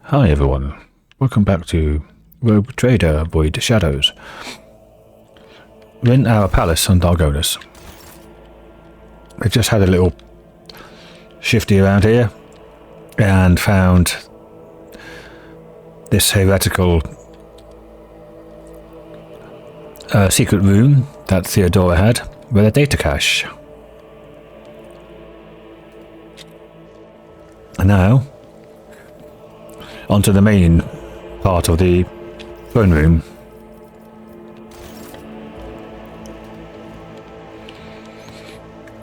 Hi everyone, welcome back to Rogue Trader Void Shadows. We're in our palace on Dargonus. We just had a little shifty around here and found this heretical secret room that Theodora had with a data cache. And now onto the main part of the throne room.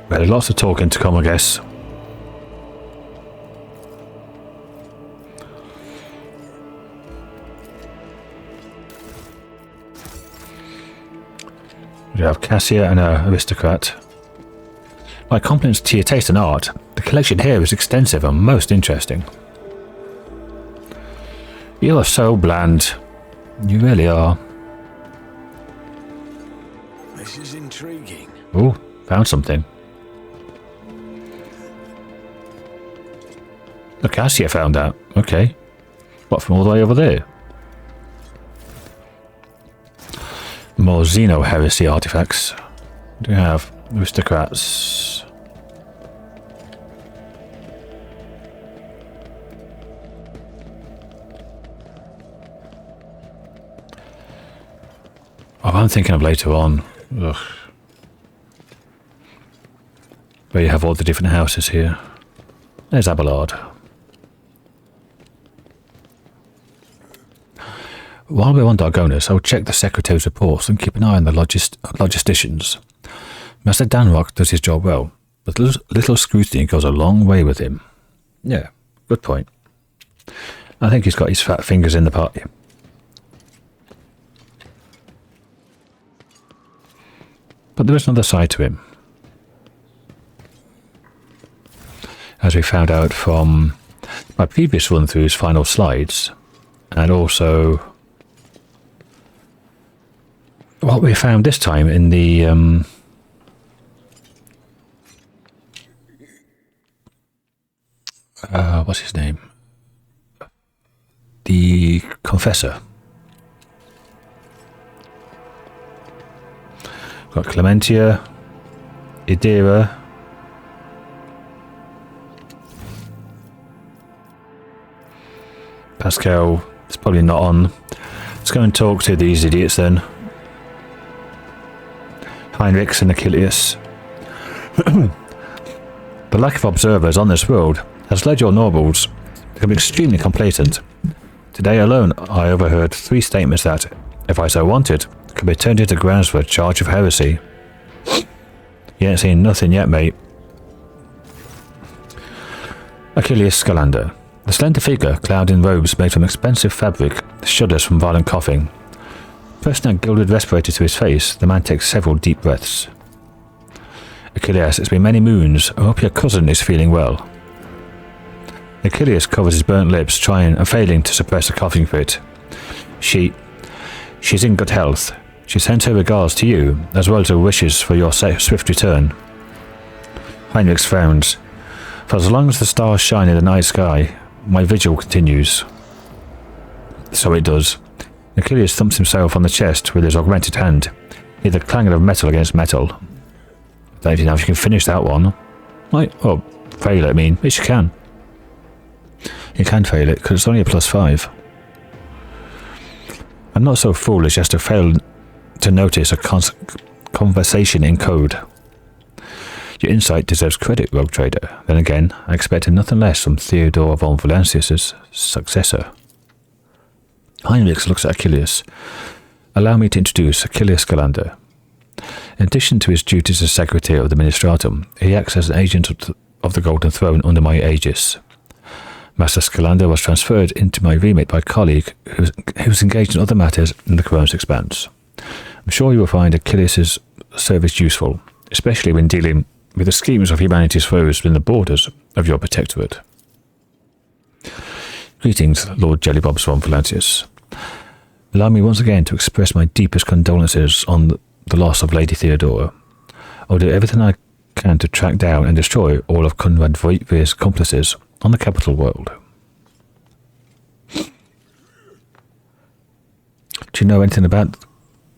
Well, lots of talking to come, I guess. We have Cassia and her aristocrat. My compliments to your taste in art. The collection here is extensive and most interesting. You are so bland. You really are. This is intriguing. Oh, found something. Look, Cassia found that. Okay. What, from all the way over there? More Xeno heresy artifacts. What do we have? Aristocrats. Oh, I'm thinking of later on. Ugh. Where you have all the different houses here. There's Abelard. While we're on Dargonus, I'll check the Secretary's reports and keep an eye on the logisticians. Master Danrock does his job well, but little scrutiny goes a long way with him. Yeah, good point. I think he's got his fat fingers in the pie. But there is another side to him. As we found out from my previous run-through's final slides, and also what we found this time in the what's his name? The Confessor. Got Clementia, Idira, Pascal is probably not on. Let's go and talk to these idiots then. Heinrix and Achilles. The lack of observers on this world has led your nobles to become extremely complacent. Today alone, I overheard 3 statements that, if I so wanted, could be turned into grounds for a charge of heresy. You ain't seen nothing yet, mate. Achilles Scallander. The slender figure, clad in robes made from expensive fabric, shudders from violent coughing. Pressing a gilded respirator to his face, the man takes several deep breaths. Achilles, it's been many moons. I hope your cousin is feeling well. Achilles covers his burnt lips, trying and failing to suppress a coughing fit. She's in good health. She sent her regards to you, as well as her wishes for your swift return. Heinrix frowns. For as long as the stars shine in the night sky, my vigil continues. So it does. Achilles thumps himself on the chest with his augmented hand. Hear the clanging of metal against metal. Don't you know if you can finish that one? Fail it, I mean. Yes, you can. You can fail it, because it's only a +5. I'm not so foolish as to fail to notice a conversation in code. Your insight deserves credit, Rogue Trader. Then again, I expected nothing less from Theodora von Valancius's successor. Heinrix looks at Achilles. Allow me to introduce Achilles Scallander. In addition to his duties as Secretary of the Ministratum, he acts as an agent of the Golden Throne under my aegis. Master Scallander was transferred into my remit by a colleague who was engaged in other matters in the Koronus Expanse. I'm sure you will find Achilles' service useful, especially when dealing with the schemes of humanity's foes within the borders of your protectorate. Greetings, Lord Jellybobs von Valancius. Allow me once again to express my deepest condolences on the loss of Lady Theodora. I'll do everything I can to track down and destroy all of Conrad Voigtvir's accomplices on the capital world. you know anything about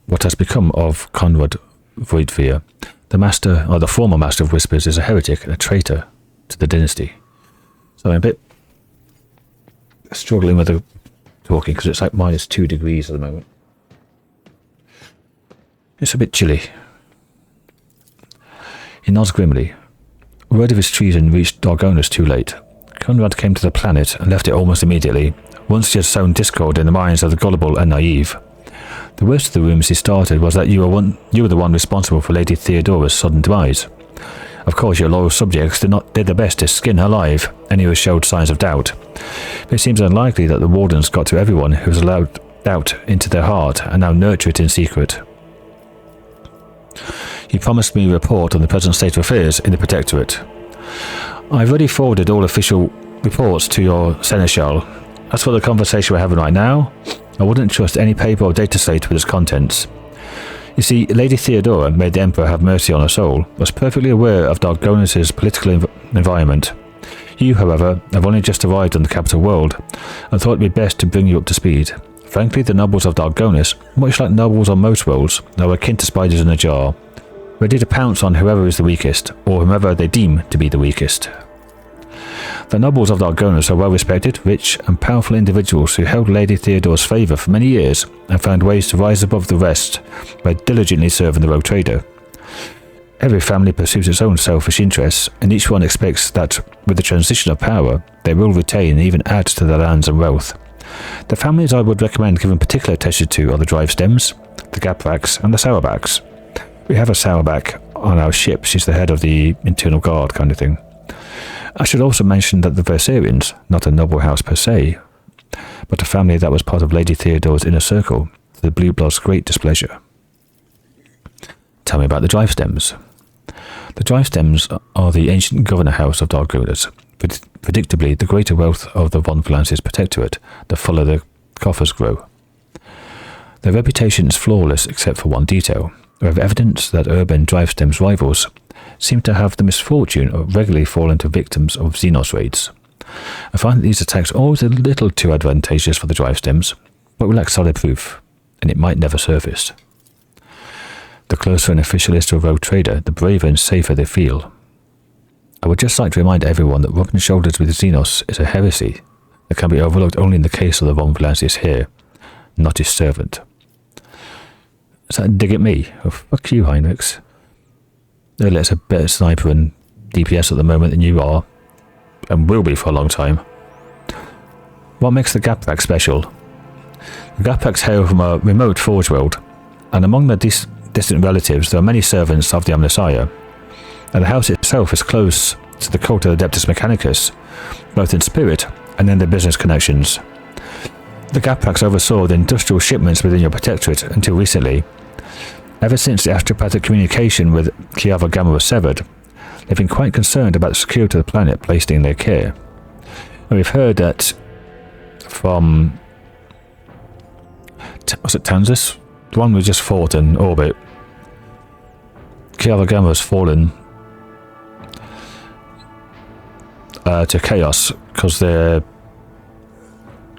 what has become of Conrad Voidveer? The master, or the former master of whispers, is a heretic and a traitor to the dynasty. So I'm a bit struggling with the talking because it's like -2 degrees at the moment. It's a bit chilly. He nods grimly. Word of his treason reached Dargonus too late. Conrad came to the planet and left it almost immediately, once he had sown discord in the minds of the gullible and naive. The worst of the rumours he started was that you were the one responsible for Lady Theodora's sudden demise. Of course, your loyal subjects did their best to skin her alive any who showed signs of doubt. But it seems unlikely that the wardens got to everyone who has allowed doubt into their heart and now nurture it in secret. He promised me a report on the present state of affairs in the Protectorate. I've already forwarded all official reports to your Seneschal. As for the conversation we're having right now, I wouldn't trust any paper or data slate with its contents. You see, Lady Theodora, may the Emperor have mercy on her soul, was perfectly aware of Dargonus' political environment. You, however, have only just arrived on the capital world, and thought it would be best to bring you up to speed. Frankly, the nobles of Dargonus, much like nobles on most worlds, are akin to spiders in a jar, ready to pounce on whoever is the weakest, or whomever they deem to be the weakest. The nobles of Dargonus are well-respected, rich, and powerful individuals who held Lady Theodora's favour for many years and found ways to rise above the rest by diligently serving the rogue trader. Every family pursues its own selfish interests, and each one expects that, with the transition of power, they will retain and even add to their lands and wealth. The families I would recommend giving particular attention to are the Drive Stems, the Gapraks, and the Sourbacks. We have a Sourback on our ship. She's the head of the internal guard kind of thing. I should also mention that the Werserians, not a noble house per se, but a family that was part of Lady Theodora's inner circle, to the Blue Blood's great displeasure. Tell me about the Drive Stems. The Drive Stems are the ancient governor house of Dargonus. Predictably, the greater wealth of the Von Valance's protectorate, the fuller the coffers grow. Their reputation is flawless except for one detail. We have evidence that urban Drive Stems rivals seem to have the misfortune of regularly falling to victims of Xenos raids. I find that these attacks are always a little too advantageous for the Drive Stems, but we lack solid proof, and it might never surface. The closer an official is to a rogue trader, the braver and safer they feel. I would just like to remind everyone that rubbing shoulders with Xenos is a heresy that can be overlooked only in the case of the Von Valance's heir, not his servant. Is that a dig at me? Oh, fuck you, Heinrix. It's a better sniper and DPS at the moment than you are, and will be for a long time. What makes the Gaprak special? The Gapraks hail from a remote forge world, and among their distant relatives there are many servants of the Omnissiah, and the house itself is close to the cult of the Adeptus Mechanicus, both in spirit and in their business connections. The Gapraks oversaw the industrial shipments within your protectorate until recently. Ever since the astropathic communication with Kiava Gamma was severed, they've been quite concerned about the security of the planet placed in their care. And we've heard that from... was it Tanzas? The one we just fought in orbit. Kiava Gamma has fallen to chaos because their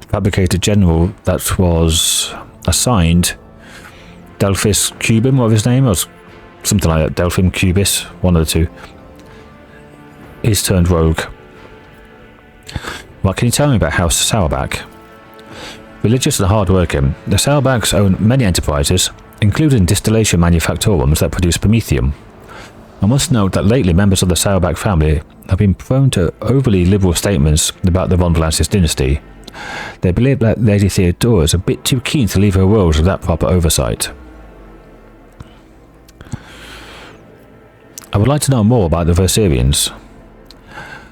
fabricated general that was assigned Delphis Cubim, what his name was, something like that, Delphim Cubis, one of the two. He's turned rogue. What can you tell me about House Sourback? Religious and hard-working, the Sourbacks own many enterprises, including distillation manufactorums that produce promethium. I must note that lately members of the Sourback family have been prone to overly liberal statements about the Von Valance's dynasty. They believe that Lady Theodora is a bit too keen to leave her world without proper oversight. I would like to know more about the Werserians.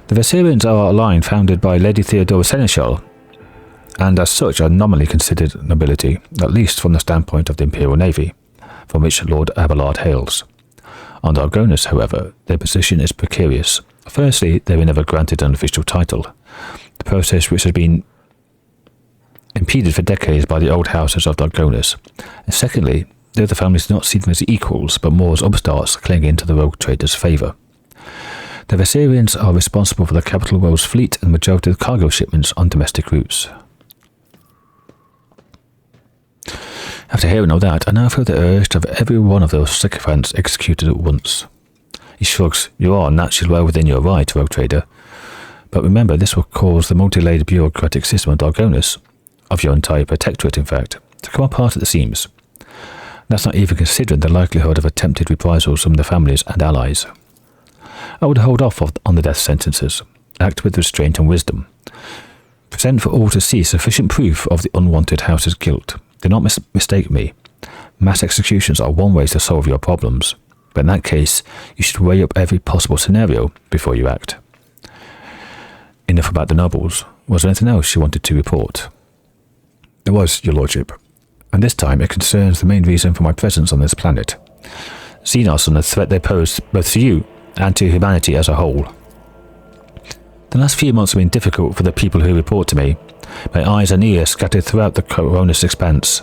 The Werserians are a line founded by Lady Theodora Seneschal, and as such are nominally considered nobility, at least from the standpoint of the Imperial Navy, from which Lord Abelard hails. On Dargonus, however, their position is precarious. Firstly, they were never granted an official title, the process which has been impeded for decades by the old houses of Dargonus. And secondly, the other families do not see them as equals, but more as upstarts clinging to the rogue trader's favour. The Werserians are responsible for the capital world's fleet and the majority of the cargo shipments on domestic routes. After hearing all that, I now feel the urge to have every one of those sycophants executed at once. He shrugs. You are naturally well within your right, rogue trader. But remember, this will cause the multi-layered bureaucratic system of Dargonus, of your entire protectorate in fact, to come apart at the seams. That's not even considering the likelihood of attempted reprisals from the families and allies. I would hold off on the death sentences, act with restraint and wisdom. Present for all to see sufficient proof of the unwanted house's guilt. Do not mistake me. Mass executions are one way to solve your problems, but in that case, you should weigh up every possible scenario before you act. Enough about the nobles. Was there anything else you wanted to report? There was, your lordship, and this time it concerns the main reason for my presence on this planet. Xenos and the threat they pose both to you and to humanity as a whole. The last few months have been difficult for the people who report to me. My eyes and ears scattered throughout the Koronus Expanse.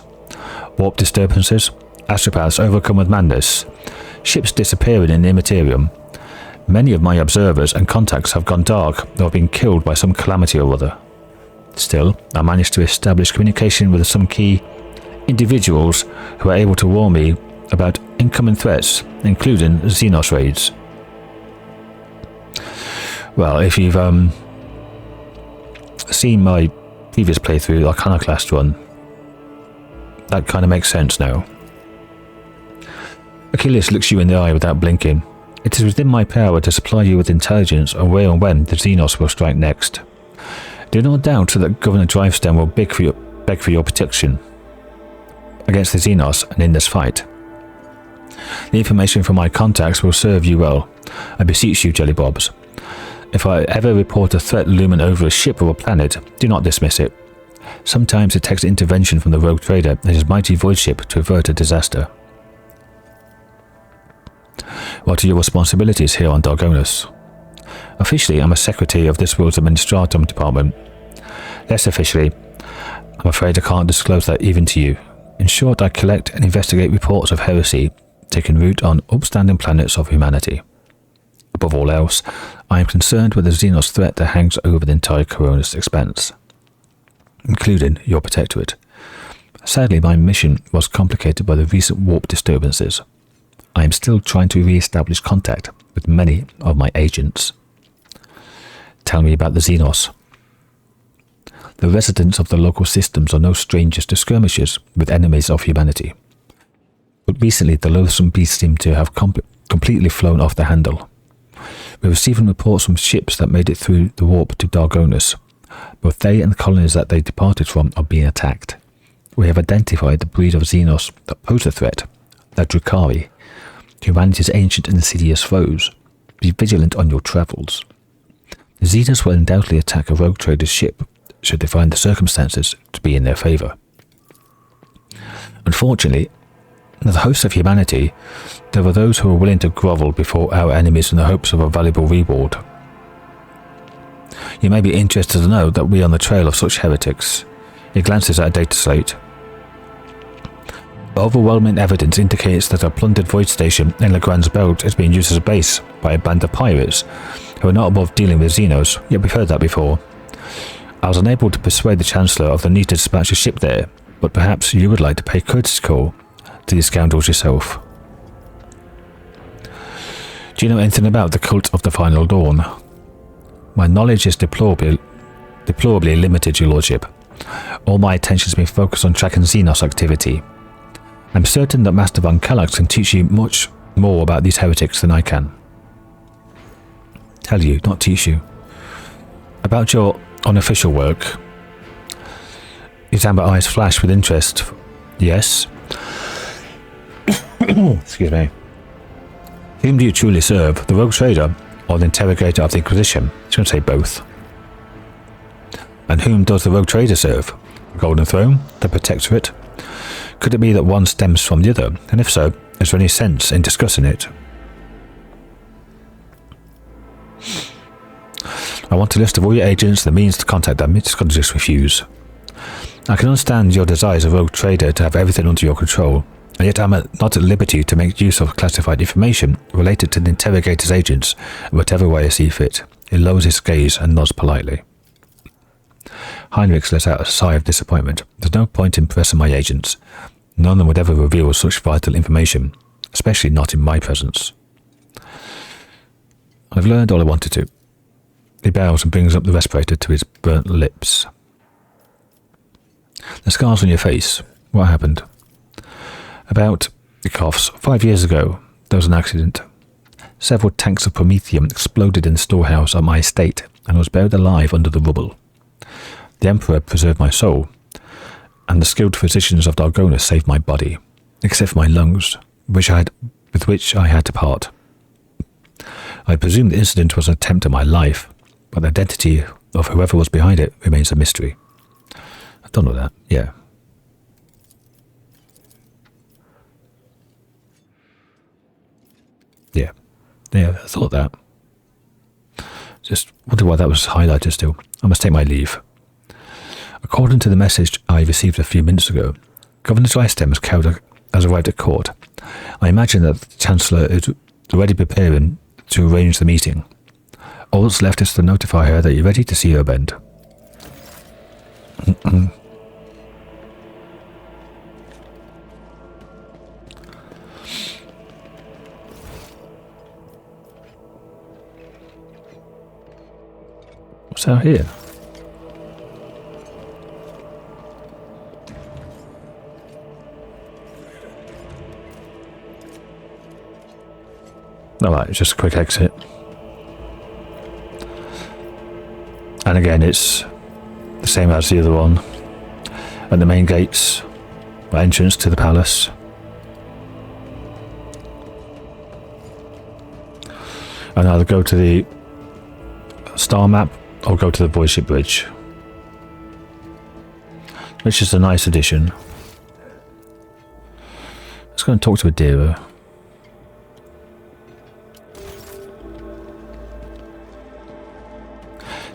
Warp disturbances, astropaths overcome with madness, ships disappearing in the Imperium. Many of my observers and contacts have gone dark or have been killed by some calamity or other. Still, I managed to establish communication with some key individuals who are able to warn me about incoming threats, including Xenos raids. Well, if you've seen my previous playthrough, Iconoclast run, that kind of makes sense now. Achilles looks you in the eye without blinking. It is within my power to supply you with intelligence on where and when the Xenos will strike next. Do not doubt that Governor Drivestem will beg for your protection against the Xenos and in this fight. The information from my contacts will serve you well. I beseech you, Jellybobs. If I ever report a threat looming over a ship or a planet, do not dismiss it. Sometimes it takes intervention from the rogue trader and his mighty voidship to avert a disaster. What are your responsibilities here on Dargonus? Officially, I'm a secretary of this world's administratum department. Less officially, I'm afraid I can't disclose that even to you. In short, I collect and investigate reports of heresy taking root on upstanding planets of humanity. Above all else, I am concerned with the Xenos threat that hangs over the entire Koronus Expanse, including your protectorate. Sadly, my mission was complicated by the recent warp disturbances. I am still trying to re-establish contact with many of my agents. Tell me about the Xenos. The residents of the local systems are no strangers to skirmishes with enemies of humanity. But recently, the loathsome beasts seem to have completely flown off the handle. We're receiving reports from ships that made it through the warp to Dargonus. Both they and the colonies that they departed from are being attacked. We have identified the breed of Xenos that pose a threat, the Drukhari, humanity's ancient and insidious foes. Be vigilant on your travels. The Xenos will undoubtedly attack a rogue trader's ship, should they find the circumstances to be in their favour. Unfortunately, in the host of humanity, there are those who are willing to grovel before our enemies in the hopes of a valuable reward. You may be interested to know that we are on the trail of such heretics. He glances at a data slate. Overwhelming evidence indicates that a plundered void station in Legrand's belt is being used as a base by a band of pirates who are not above dealing with Xenos, yet we've heard that before. I was unable to persuade the Chancellor of the need to dispatch a ship there, but perhaps you would like to pay a courtesy call to these scoundrels yourself. Do you know anything about the cult of the Final Dawn? My knowledge is deplorably limited, your lordship. All my attention has been focused on tracking Xenos activity. I'm certain that Master Von Kallax can teach you much more about these heretics than I can. Tell you, not teach you. About your unofficial work. His amber eyes flash with interest. Yes? Excuse me. Whom do you truly serve, the rogue trader or the interrogator of the Inquisition? I was going to say both. And whom does the rogue trader serve? The Golden Throne? The Protectorate? Could it be that one stems from the other? And if so, is there any sense in discussing it? I want a list of all your agents, the means to contact them. You're just going to just refuse. I can understand your desire as a rogue trader to have everything under your control, and yet I'm not at liberty to make use of classified information related to the interrogator's agents in whatever way I see fit. He lowers his gaze and nods politely. Heinrix lets out a sigh of disappointment. There's no point in pressing my agents. None would ever reveal such vital information, especially not in my presence. I've learned all I wanted to. He bows and brings up the respirator to his burnt lips. The scars on your face. What happened? He coughs. 5 years ago, there was an accident. Several tanks of promethium exploded in the storehouse at my estate and was buried alive under the rubble. The Emperor preserved my soul, and the skilled physicians of Dargonus saved my body, except for my lungs, with which I had to part. I presume the incident was an attempt at my life, but the identity of whoever was behind it remains a mystery. I don't know that, yeah. Yeah, I thought that. Just wonder why that was highlighted still. I must take my leave. According to the message I received a few minutes ago, Governor Drystem has arrived at court. I imagine that the Chancellor is already preparing to arrange the meeting. All that's left is to notify her that you're ready to see her bend. What's out here? Alright, it's just a quick exit. And again, it's the same as the other one. At the main gates, entrance to the palace. And either go to the star map or go to the voidship bridge, which is a nice addition. Let's go and talk to Adira.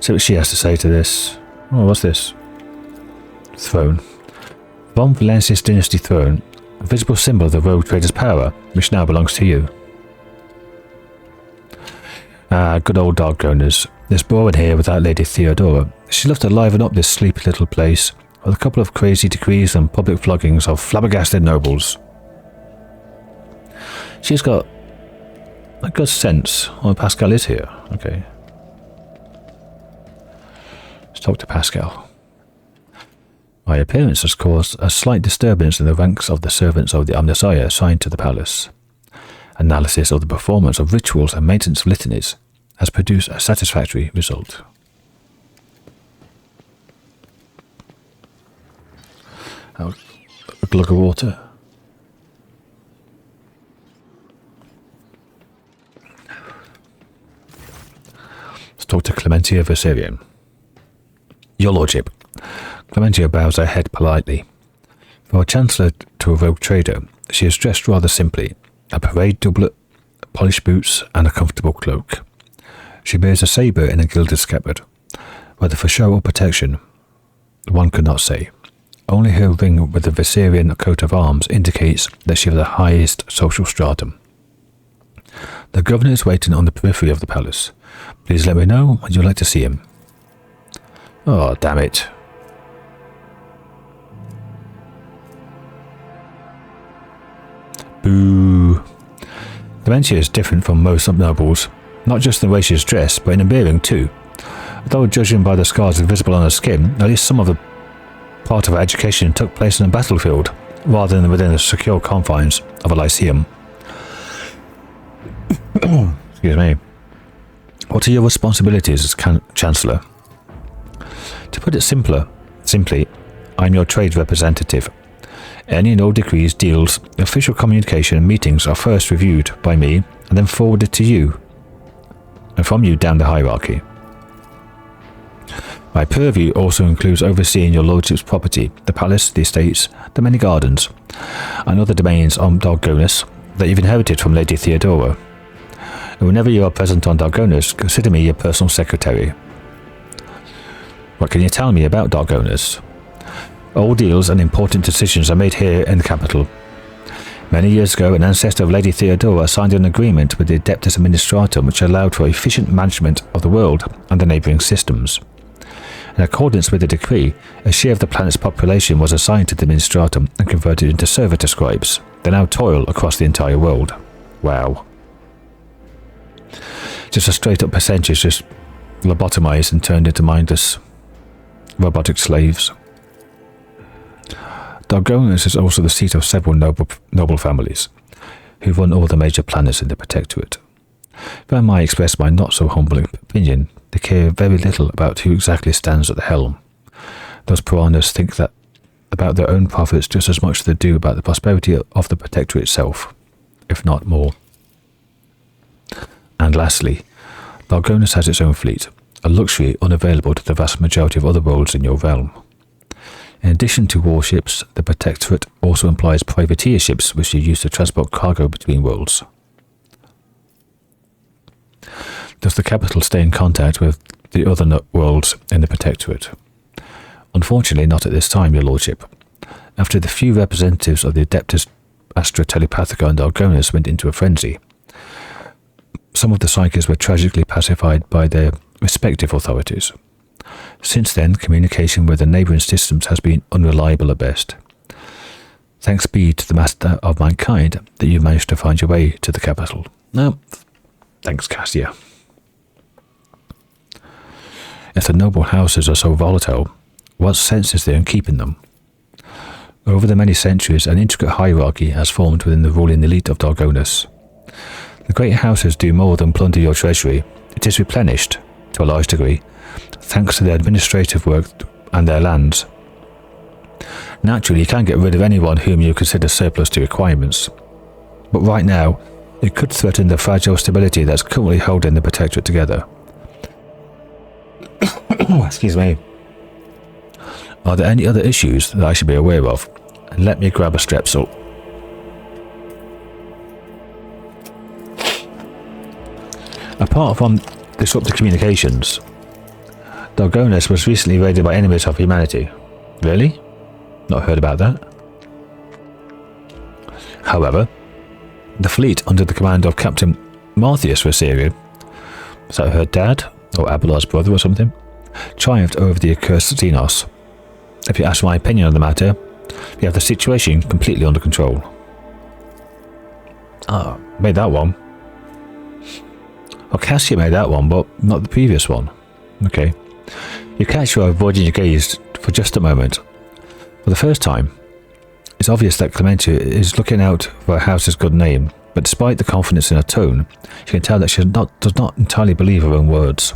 See what she has to say to this. Oh, what's this? Throne. Von Valentius Dynasty throne, a visible symbol of the rogue trader's power, which now belongs to you. Ah, good old Dargonus. It's boring here without Lady Theodora. She loves to liven up this sleepy little place with a couple of crazy decrees and public floggings of flabbergasted nobles. She's got a good sense. Oh, Pascal is here. Okay. Let's talk to Pascal. My appearance has caused a slight disturbance in the ranks of the servants of the Omnissiah assigned to the palace. Analysis of the performance of rituals and maintenance of litanies has produced a satisfactory result. Oh, a glug of water. Let's talk to Clementia Werserian. Your Lordship. Clementia bows her head politely. For a Chancellor to a rogue trader, she is dressed rather simply. A parade doublet, polished boots, and a comfortable cloak. She bears a sabre in a gilded scabbard. Whether for show or protection, one could not say. Only her ring with the Werserian coat of arms indicates that she is of the highest social stratum. The governor is waiting on the periphery of the palace. Please let me know when you would like to see him. Oh, damn it. Boo. Clementia is different from most nobles, not just in the way she is dressed, but in her bearing too. Although judging by the scars visible on her skin, at least some of the part of her education took place in a battlefield, rather than within the secure confines of a lyceum. Excuse me. What are your responsibilities as Chancellor? To put it simply, I'm your trade representative. Any and all decrees, deals, official communication and meetings are first reviewed by me and then forwarded to you, and from you down the hierarchy. My purview also includes overseeing your lordship's property, the palace, the estates, the many gardens, and other domains on Dargonus that you've inherited from Lady Theodora. And whenever you are present on Dargonus, consider me your personal secretary. What can you tell me about Dargonus? All deals and important decisions are made here in the capital. Many years ago, an ancestor of Lady Theodora signed an agreement with the Adeptus Administratum which allowed for efficient management of the world and the neighbouring systems. In accordance with the decree, a share of the planet's population was assigned to the Administratum and converted into servitor scribes. They now toil across the entire world. Wow. Just a straight up percentage just lobotomized and turned into mindless robotic slaves. Dargonus is also the seat of several noble families, who run all the major planets in the Protectorate. If I might express my not so humble opinion, they care very little about who exactly stands at the helm. Those piranhas think that about their own profits just as much as they do about the prosperity of the Protectorate itself, if not more. And lastly, Dargonus has its own fleet, a luxury unavailable to the vast majority of other worlds in your realm. In addition to warships, the Protectorate also employs privateer ships which are used to transport cargo between worlds. Does the capital stay in contact with the other worlds in the Protectorate? Unfortunately, not at this time, your lordship. After the few representatives of the Adeptus Astra Telepathica and Dargonus went into a frenzy, some of the Psykers were tragically pacified by their respective authorities. Since then, communication with the neighbouring systems has been unreliable at best. Thanks be to the Master of Mankind that you managed to find your way to the capital. No, thanks, Cassia. If the noble houses are so volatile, what sense is there in keeping them? Over the many centuries, an intricate hierarchy has formed within the ruling elite of Dargonus. The great houses do more than plunder your treasury. It is replenished, to a large degree, thanks to their administrative work and their lands. Naturally, you can't get rid of anyone whom you consider surplus to requirements. But right now, it could threaten the fragile stability that's currently holding the Protectorate together. Excuse me. Are there any other issues that I should be aware of? And let me grab a strepsil. Apart from disrupted communications, Dargonus was recently raided by enemies of humanity. Really? Not heard about that. However, the fleet under the command of Captain Marthius Werserian, is that her dad, or Abelard's brother or something, triumphed over the accursed Xenos. If you ask my opinion on the matter, we have the situation completely under control. Ah, made that one. Well, Cassia made that one, but not the previous one. Okay. You catch her avoiding your gaze for just a moment. For the first time, it's obvious that Clementia is looking out for her house's good name, but despite the confidence in her tone, you can tell that she does not entirely believe her own words.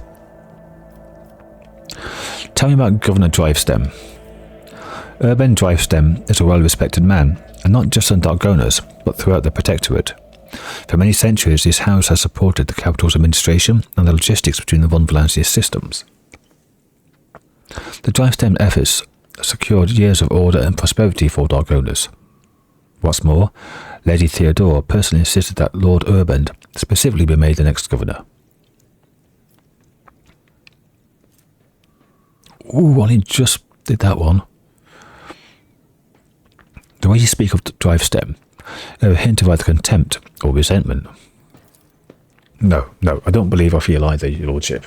Tell me about Governor Drivestem. Urban Drivestem is a well-respected man, and not just in Dargonus, but throughout the Protectorate. For many centuries, his house has supported the capital's administration and the logistics between the von Valancius systems. The Drivestem efforts secured years of order and prosperity for Dargonus. What's more, Lady Theodora personally insisted that Lord Urband specifically be made the next governor. Ooh, well, he just did that one. The way you speak of Drivestem, a hint of either contempt or resentment. No, I don't believe or feel either, your lordship.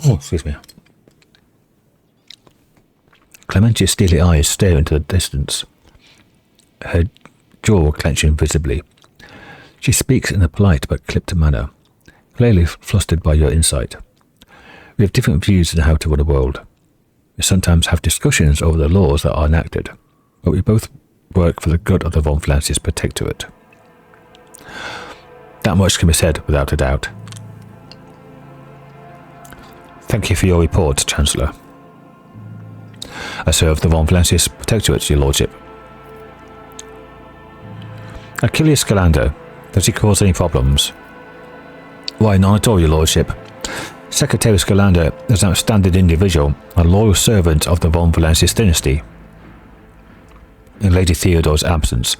Excuse me. Clementia's steely eyes stare into the distance, her jaw clenching visibly. She speaks in a polite but clipped manner, clearly flustered by your insight. We have different views on how to run a world. We sometimes have discussions over the laws that are enacted, but we both work for the good of the von Valancius Protectorate. That much can be said without a doubt. Thank you for your report, Chancellor. I serve the von Valancius Protectorate, your lordship. Achilles Scallander, does he cause any problems? Why, none at all, your lordship. Secretary Scallander is an outstanding individual, a loyal servant of the von Valancius dynasty. In Lady Theodore's absence,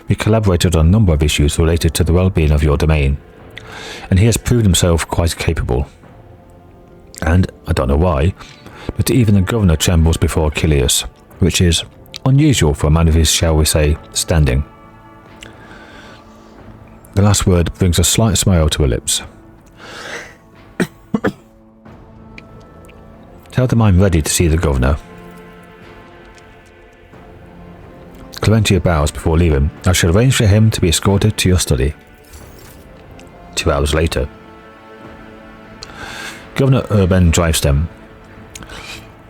we collaborated on a number of issues related to the well-being of your domain, and he has proved himself quite capable. And, I don't know why, but even the governor trembles before Achilles, which is unusual for a man of his, shall we say, standing. The last word brings a slight smile to her lips. Tell them I'm ready to see the governor. Clementia bows before leaving. I shall arrange for him to be escorted to your study. 2 hours later. Governor Urban Drivestem.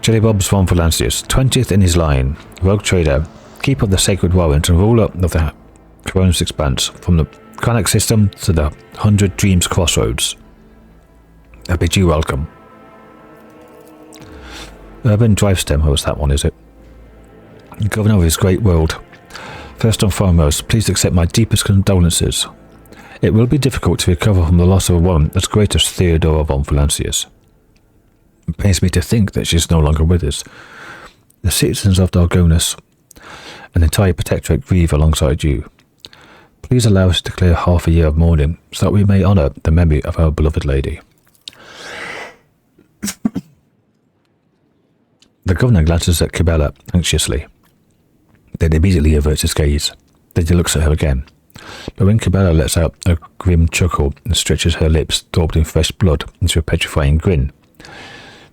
Jellybobs von Valancius, 20th in his line, rogue trader, keeper of the sacred warrant and ruler of the Koronus Expanse, from the Koronus system to the 100 Dreams crossroads. I bid you welcome. Urban Drivestem hosts that one, is it? Governor of his great world. First and foremost, please accept my deepest condolences. It will be difficult to recover from the loss of a woman as great as Theodora von Valancius. It pains me to think that she is no longer with us. The citizens of Dargonus and the entire Protectorate grieve alongside you. Please allow us to declare half a year of mourning so that we may honour the memory of our beloved lady. The governor glances at Kibella anxiously, then immediately averts his gaze. Then he looks at her again. But when Kibella lets out a grim chuckle and stretches her lips, daubed in fresh blood, into a petrifying grin,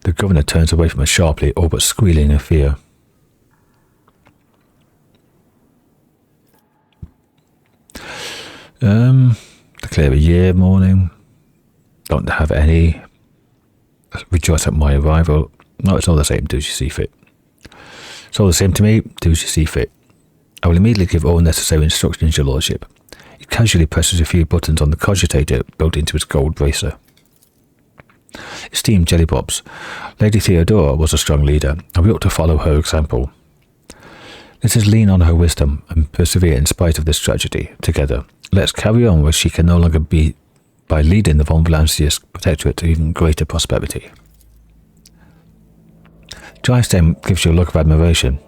the governor turns away from her sharply, all but squealing in fear. Declare a year mourning. Don't have any. Rejoice at my arrival. No, it's all the same, do as you see fit. It's all the same to me, do as you see fit. I will immediately give all necessary instructions, your lordship. He casually presses a few buttons on the cogitator built into his gold bracer. Esteemed Jellybobs, Lady Theodora was a strong leader, and we ought to follow her example. Let us lean on her wisdom and persevere in spite of this tragedy. Together, let's carry on where she can no longer be by leading the von Valancius Protectorate to even greater prosperity. Drystem gives you a look of admiration.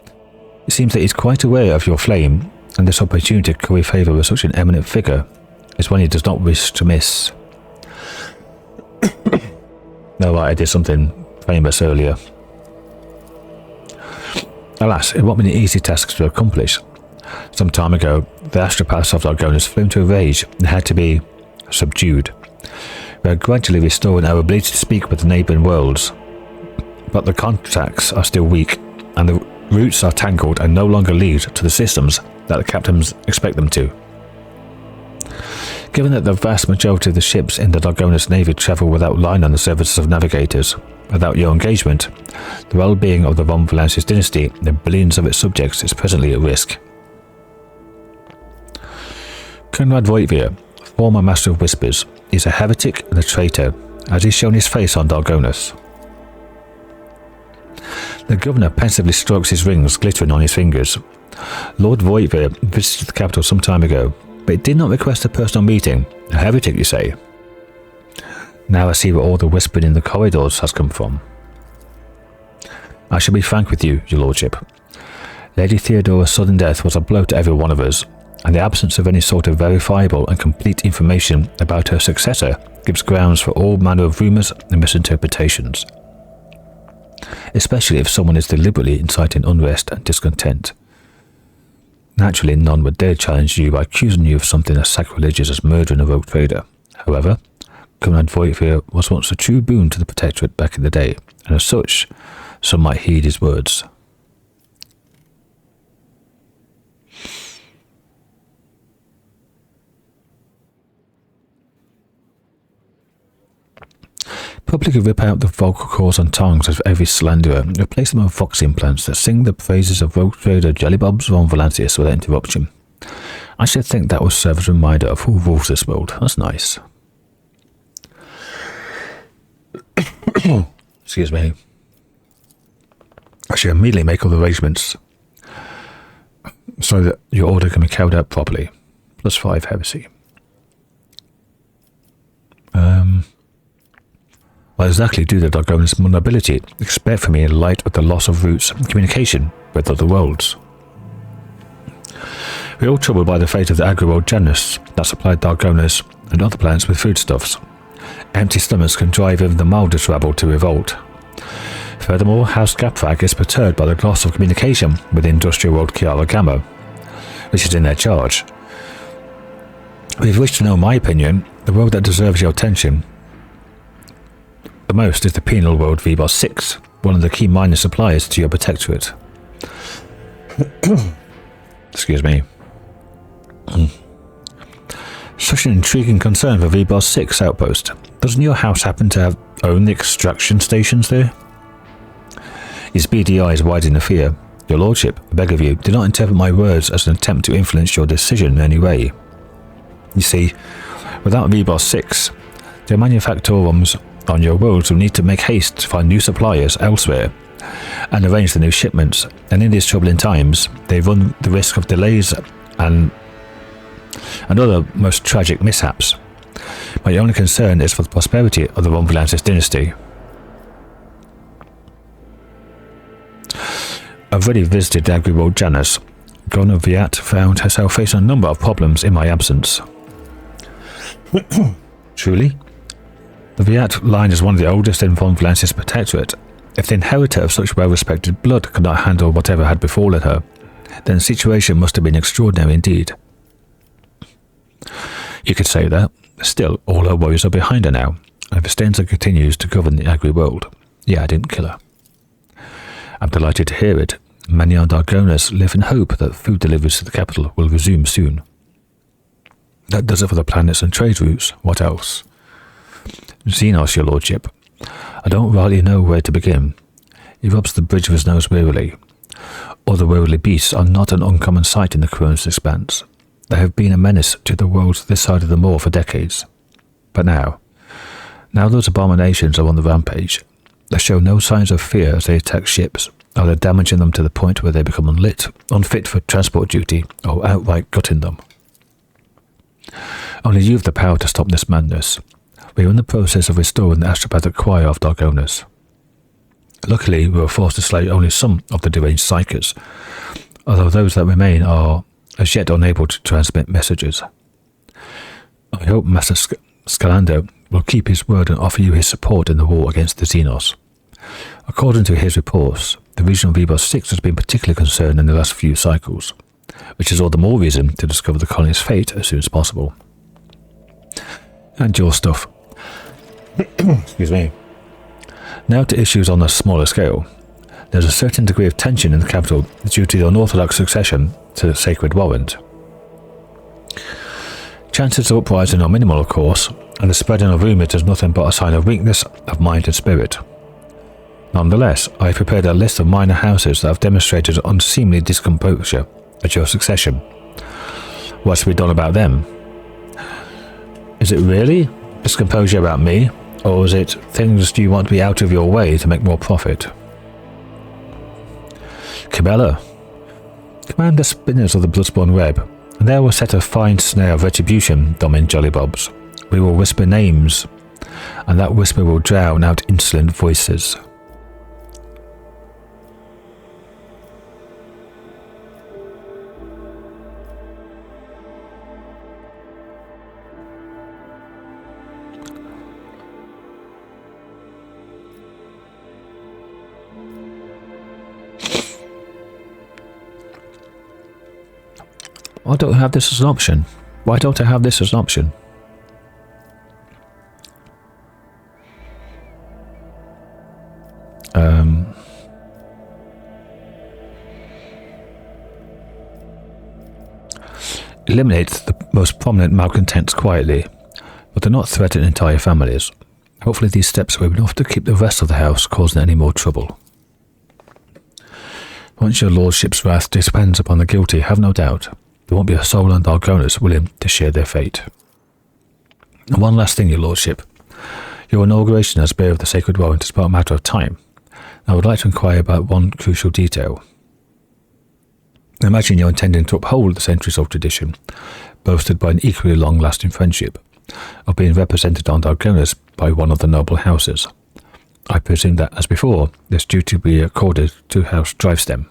It seems that he's quite aware of your flame, and this opportunity to curry favour with such an eminent figure is one he does not wish to miss. No, I did something famous earlier. Alas, it won't be an easy task to accomplish. Some time ago, the astropaths of Dargonus flew into a rage and had to be subdued. We are gradually restoring our ability to speak with the neighbouring worlds, but the contacts are still weak, and the routes are tangled and no longer lead to the systems that the captains expect them to. Given that the vast majority of the ships in the Dargonus Navy travel without line on the services of navigators, without your engagement, the well-being of the von Valancius dynasty and the billions of its subjects is presently at risk. Conrad Voitvir, former Master of Whispers, is a heretic and a traitor, as he's shown his face on Dargonus. The governor pensively strokes his rings glittering on his fingers. Lord Voitvir visited the capital some time ago, but did not request a personal meeting. A heretic, you say? Now I see where all the whispering in the corridors has come from. I shall be frank with you, your lordship. Lady Theodora's sudden death was a blow to every one of us, and the absence of any sort of verifiable and complete information about her successor gives grounds for all manner of rumours and misinterpretations, especially if someone is deliberately inciting unrest and discontent. Naturally, none would dare challenge you by accusing you of something as sacrilegious as murdering a rogue trader. However, Conrad Voitvir was once a true boon to the Protectorate back in the day, and as such, some might heed his words. Publicly rip out the vocal cords and tongues of every slanderer and replace them with vox implants that sing the praises of rogue trader Jellybobs von Valancius without interruption. I should think that will serve as a reminder of who rules this world. That's nice. Excuse me. I should immediately make all the arrangements so that your order can be carried out properly. +5 heresy. What exactly do the Dargonus nobility expect from me in light of the loss of routes and communication with other worlds? We are all troubled by the fate of the agri-world Janus that supplied Dargonus and other planets with foodstuffs. Empty stomachs can drive even the mildest rabble to revolt. Furthermore, House Gaprag is perturbed by the loss of communication with the industrial world Kiara Gamma, which is in their charge. If you wish to know my opinion, the world that deserves your attention the most is the penal world Vibos 6, one of the key mining suppliers to your protectorate. Excuse me. Such an intriguing concern for V-Boss 6 outpost. Doesn't your house happen to own the extraction stations there? His beady eyes widen in fear. Your lordship, I beg of you, do not interpret my words as an attempt to influence your decision in any way. You see, without V-Boss 6, the manufactorums on your worlds will need to make haste to find new suppliers elsewhere and arrange the new shipments, and in these troubling times, they run the risk of delays and other most tragic mishaps. My only concern is for the prosperity of the Romvulansis dynasty. I've already visited the Agri-World Janus. Gona Viat found herself facing a number of problems in my absence. Truly? The Viat line is one of the oldest in Romvulansis protectorate. If the inheritor of such well-respected blood could not handle whatever had befallen her, then the situation must have been extraordinary indeed. You could say that. Still, all her worries are behind her now, and if Vistenza continues to govern the Agri-World, yeah, I didn't kill her. I'm delighted to hear it. Many on Dargonus live in hope that food deliveries to the capital will resume soon. That does it for the planets and trade routes. What else? Xenos, your lordship. I don't rightly know where to begin. He rubs the bridge of his nose wearily. Otherworldly beasts are not an uncommon sight in the Koronus Expanse. They have been a menace to the worlds this side of the moor for decades. But now those abominations are on the rampage. They show no signs of fear as they attack ships, either damaging them to the point where they become unfit for transport duty, or outright gutting them. Only you have the power to stop this madness. We are in the process of restoring the astropathic choir of Dargonus. Luckily, we were forced to slay only some of the deranged Psykers, although those that remain are as yet unable to transmit messages. I hope Master Scallander will keep his word and offer you his support in the war against the Xenos. According to his reports, the region of V-Boss 6 has been particularly concerned in the last few cycles, which is all the more reason to discover the colony's fate as soon as possible. And your stuff. Excuse me. Now to issues on a smaller scale. There's a certain degree of tension in the capital due to the unorthodox succession to the Sacred Warrant. Chances of uprising are minimal, of course, and the spreading of rumours is nothing but a sign of weakness of mind and spirit. Nonetheless, I have prepared a list of minor houses that have demonstrated unseemly discomposure at your succession. What's to be done about them? Is it really discomposure about me, or is it things you want to be out of your way to make more profit? Cabela, command the spinners of the Bloodsport web, and there will set a fine snare of retribution, Domin Jollybobs. We will whisper names, and that whisper will drown out insolent voices. Why don't I have this as an option? Why don't I have this as an option? Eliminate the most prominent malcontents quietly, but do not threaten entire families. Hopefully these steps will be enough to keep the rest of the house causing any more trouble. Once your lordship's wrath depends upon the guilty, have no doubt, there won't be a soul on Dargonus willing to share their fate. And one last thing, your lordship. Your inauguration as bearer of the Sacred Warrant is but a matter of time. I would like to inquire about one crucial detail. Imagine you're intending to uphold the centuries-old tradition, boasted by an equally long-lasting friendship, of being represented on Dargonus by one of the noble houses. I presume that, as before, this duty will be accorded to House Drivestem.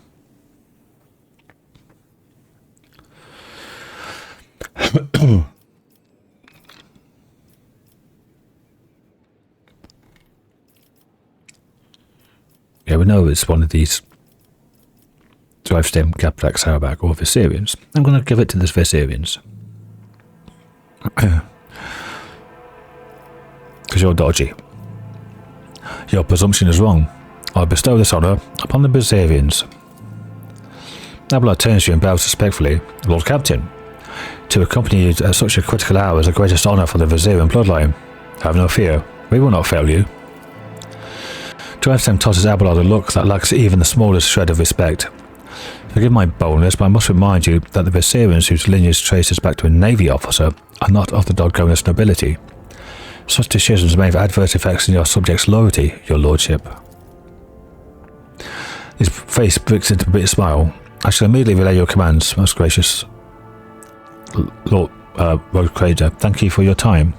Yeah, we know it's one of these Drivestem, Caplax, Sarawak, or Werserians. I'm going to give it to the Werserians. Because you're dodgy. Your presumption is wrong. I bestow this honour upon the Werserians. Abelard turns to you and bows respectfully. Lord Captain, to accompany you at such a critical hour is the greatest honour for the Werserian bloodline. Have no fear, we will not fail you. Drivestem tosses Abelard a look that lacks even the smallest shred of respect. Forgive my boldness, but I must remind you that the Werserians whose lineage traces back to a navy officer are not of the Dargonus nobility. Such decisions may have adverse effects on your subjects' loyalty, your lordship. His face breaks into a bitter smile. I shall immediately relay your commands, most gracious Lord Road Trader. Thank you for your time.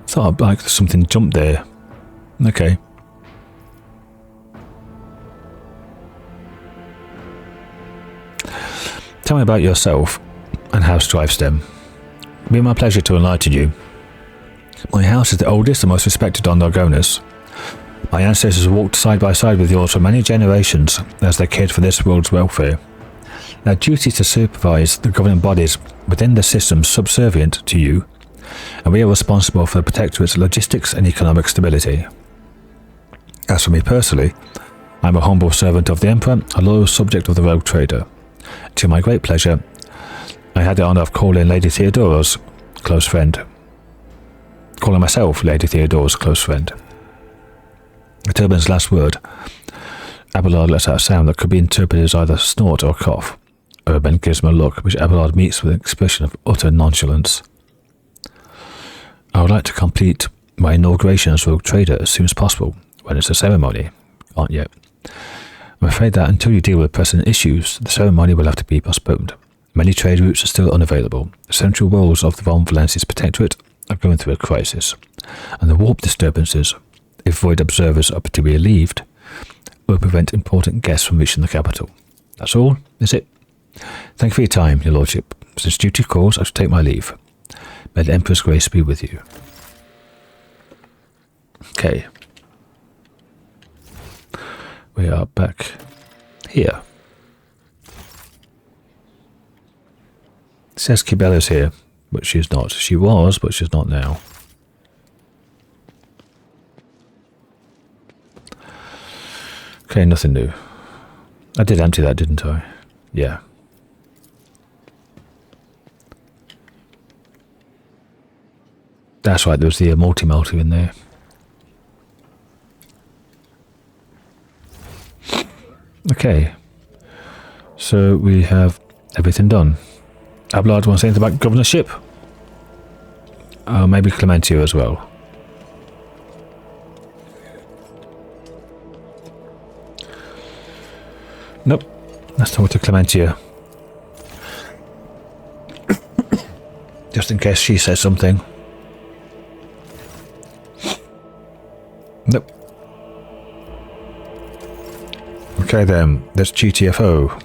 Thought like something jumped there. Okay. Tell me about yourself and House Drivestem. It will be my pleasure to enlighten you. My house is the oldest and most respected on Dargonus. My ancestors walked side by side with yours for many generations as they cared for this world's welfare. Our duty is to supervise the governing bodies within the systems subservient to you, and we are responsible for the Protectorate's logistics and economic stability. As for me personally, I am a humble servant of the Emperor, a loyal subject of the Rogue Trader. To my great pleasure, I had the honour of calling Lady Theodora's close friend. Calling myself Lady Theodora's close friend. At Turban's last word, Abelard lets out a sound that could be interpreted as either snort or cough. Urban gives him a look, which Abelard meets with an expression of utter nonchalance. I would like to complete my inauguration as Rogue Trader as soon as possible, when it's a ceremony. Can't yet. I'm afraid that until you deal with pressing issues, the ceremony will have to be postponed. Many trade routes are still unavailable. The central walls of the Von Valence's Protectorate are going through a crisis, and the warp disturbances, if void observers are to be relieved, will prevent important guests from reaching the capital. That's all, is it? Thank you for your time, your lordship. Since duty calls, I shall take my leave. May the Emperor's grace be with you. Okay. We are back here. It says Kibella's here, but she's not. She was, but she's not now. Okay, nothing new. I did empty that, didn't I? Yeah. That's right, there was the multi-melter in there. Okay. So we have everything done. Abelard wants to say anything about governorship? Maybe Clementia as well. Nope. Let's talk to Clementia. Just in case she says something. Nope. Okay then, that's GTFO.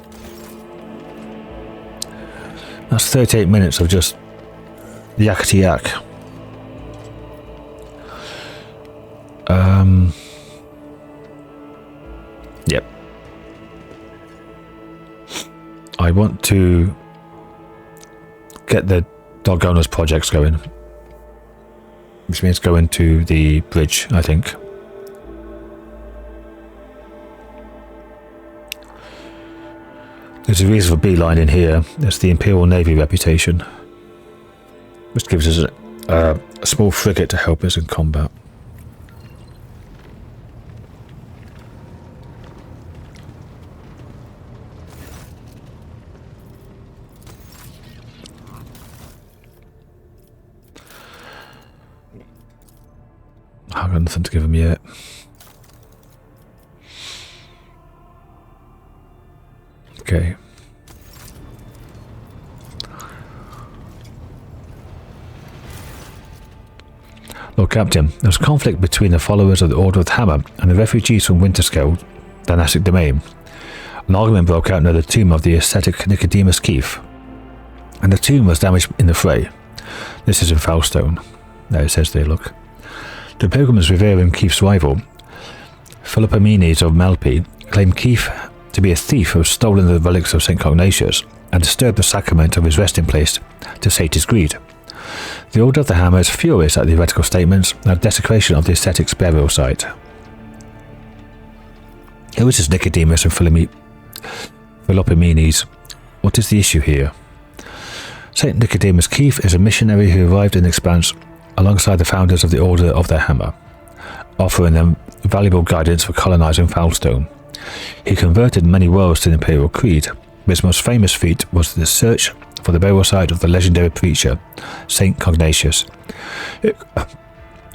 That's 38 minutes of just yakety yak. Yep. I want to get the Dargonus projects going, which means going to the bridge, I think. There's a reason for beeline in here. It's the Imperial Navy reputation, which gives us a small frigate to help us in combat. I've got nothing to give him yet. Okay. Lord Captain, there was conflict between the followers of the Order of the Hammer and the refugees from Winterscale, dynastic domain. An argument broke out near the tomb of the ascetic Nicodemus Keith, and the tomb was damaged in the fray. This is in Foulstone. There it says there, look. The pilgrims revering Keith's rival, Philippomenes of Malpi, claimed Keith to be a thief who had stolen the relics of St. Cognatius and disturbed the sacrament of his resting place to sate his greed. The Order of the Hammer is furious at the heretical statements and desecration of the ascetic's burial site. Who is this Nicodemus and Philopomenes? What is the issue here? Saint Nicodemus Keith is a missionary who arrived in the Expanse alongside the founders of the Order of the Hammer, offering them valuable guidance for colonizing Foulstone. He converted many worlds to the Imperial Creed. His most famous feat was the search for the burial site of the legendary preacher, Saint Cognatius,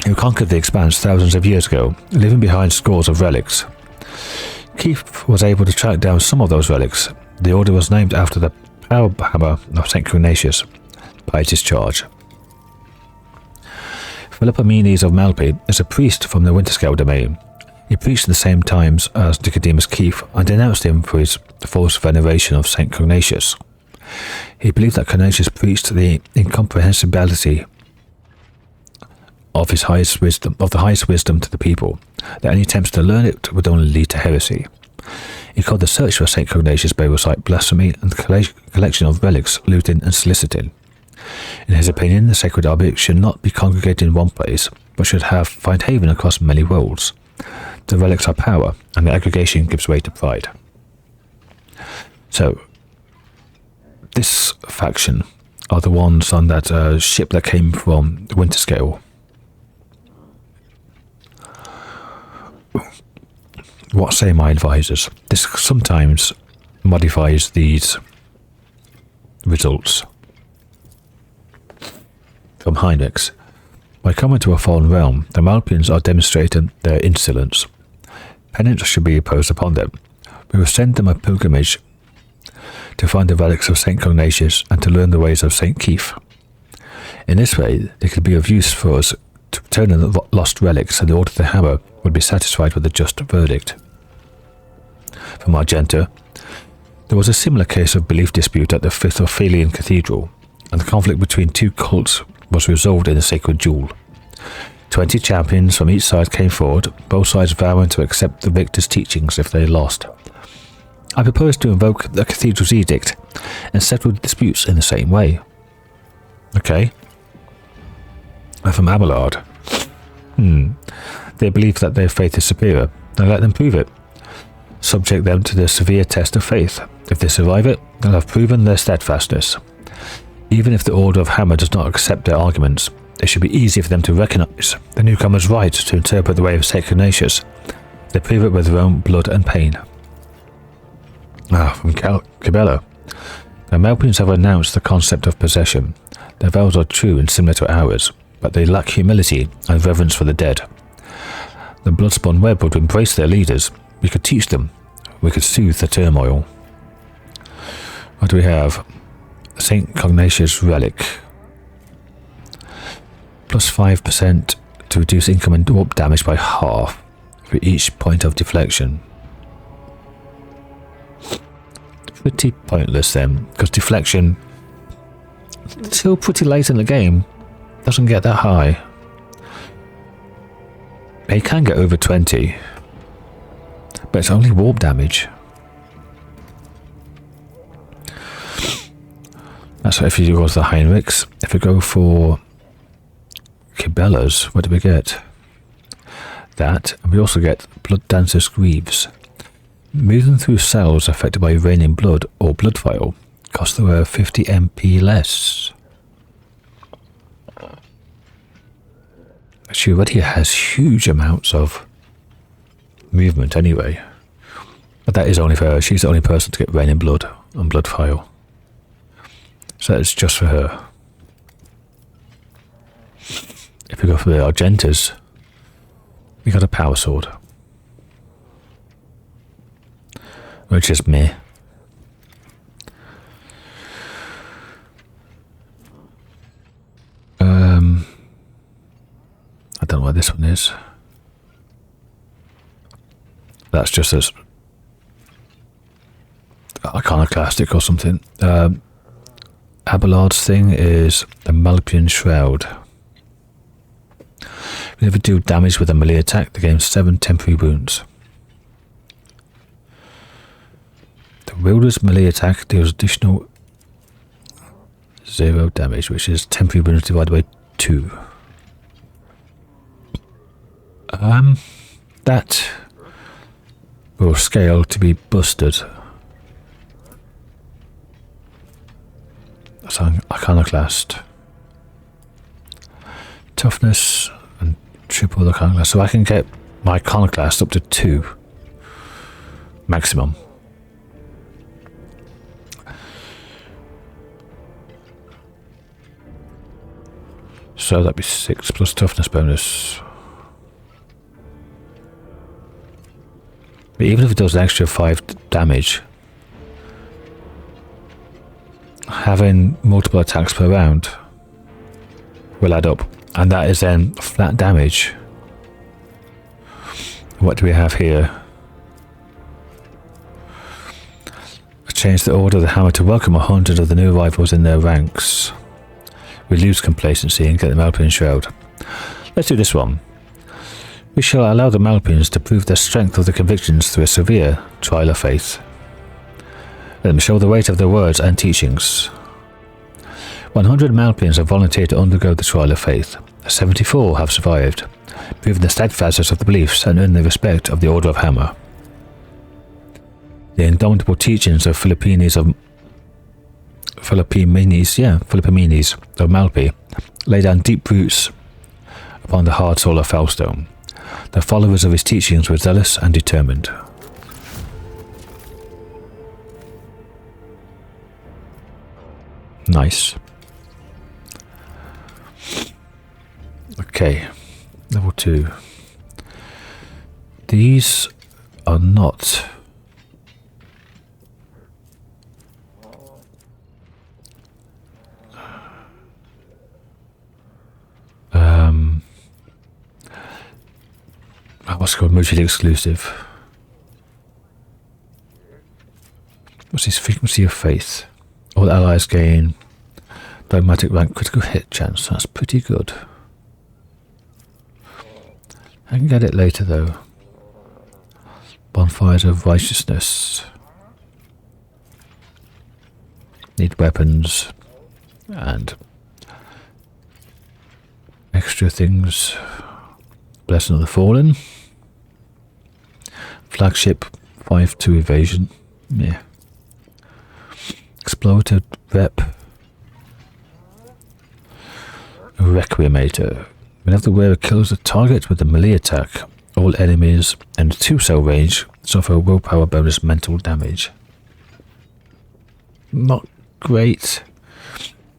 who conquered the Expanse thousands of years ago, leaving behind scores of relics. Keith was able to track down some of those relics. The order was named after the power hammer of Saint Cognatius by its discharge. Philopomenes of Malpi is a priest from the Winterscale domain. He preached at the same times as Nicodemus Keith and denounced him for his false veneration of Saint Cognatius. He believed that Cognatius preached the incomprehensibility of the highest wisdom to the people, that any attempts to learn it would only lead to heresy. He called the search for St. Cognatius' burial site blasphemy and the collection of relics looting and soliciting. In his opinion, the sacred object should not be congregated in one place, but should find haven across many worlds. The relics are power, and the aggregation gives way to pride. So, this faction are the ones on that ship that came from Winterscale. What say my advisors? This sometimes modifies these results. From Heinrix. By coming to a fallen realm, the Malpians are demonstrating their insolence. Penance should be imposed upon them. We will send them a pilgrimage to find the relics of St. Cognatius and to learn the ways of St. Keith. In this way, they could be of use for us to return the lost relics, and the Order of the Hammer would be satisfied with a just verdict. From Argenta, there was a similar case of belief dispute at the Fifth Ophelian Cathedral, and the conflict between two cults was resolved in a sacred duel. 20 champions from each side came forward, both sides vowing to accept the victor's teachings if they lost. I proposed to invoke the cathedral's edict and settle disputes in the same way. Okay. And from Abelard. They believe that their faith is superior. Now let them prove it. Subject them to the severe test of faith. If they survive it, they'll have proven their steadfastness. Even if the Order of Hammer does not accept their arguments, it should be easy for them to recognize the newcomer's right to interpret the way of St. Cognatius. They prove it with their own blood and pain. From Cabela. The Malpians have renounced the concept of possession. Their vows are true and similar to ours, but they lack humility and reverence for the dead. The Bloodspawn Web would embrace their leaders. We could teach them. We could soothe the turmoil. What do we have? St. Cognatius Relic. Plus 5% to reduce incoming warp damage by half for each point of deflection. Pretty pointless then, because deflection, still pretty late in the game, doesn't get that high. It can get over 20, but it's only warp damage. That's if you go to the Heinrix. If we go for Cabela's, what do we get? That, and we also get Bladedancer's Greaves. Moving through cells affected by raining blood or blood vial costs the wearer 50 MP less. She already has huge amounts of movement anyway. But that is only for her. She's the only person to get raining blood and blood vial. So it's just for her. If we go for the Argentas, we got a power sword. Which is meh. I don't know what this one is. That's just as iconoclastic or something. Abelard's thing is the Malpian Shroud. Whenever you do damage with a melee attack, they gain 7 temporary wounds. The wielder's melee attack deals additional 0 damage, which is temporary wounds divided by 2. That will scale to be busted. So iconoclast. Toughness and triple the iconoclast. So I can get my iconoclast up to 2 maximum. So that'd be 6 plus toughness bonus. But even if it does an extra 5 damage, having multiple attacks per round will add up, and that is then flat damage. What do we have here? Change the order of the hammer to welcome 100 of the new arrivals in their ranks. We lose complacency and get the Malpine Shroud. Let's do this one. We shall allow the Malpines to prove their strength of their convictions through a severe trial of faith. Let them show the weight of their words and teachings. 100 Malpines have volunteered to undergo the trial of faith. 74 have survived, proving the steadfastness of the beliefs and earning the respect of the Order of Hammer. The indomitable teachings of Philippides of Malpi lay down deep roots upon the hard soil of Felstone. The followers of his teachings were zealous and determined. Nice. Okay, level 2. These are not... what's it called? Mutually exclusive. What's his frequency of faith? All allies gain dogmatic rank critical hit chance. That's pretty good. I can get it later though. Bonfires of righteousness. Need weapons and extra things. Blessing of the Fallen. Flagship 5-2 evasion. Yeah. Exploited rep. Requiemator. Whenever the wearer kills a target with a melee attack, all enemies in 2-cell range suffer a willpower bonus mental damage. Not great.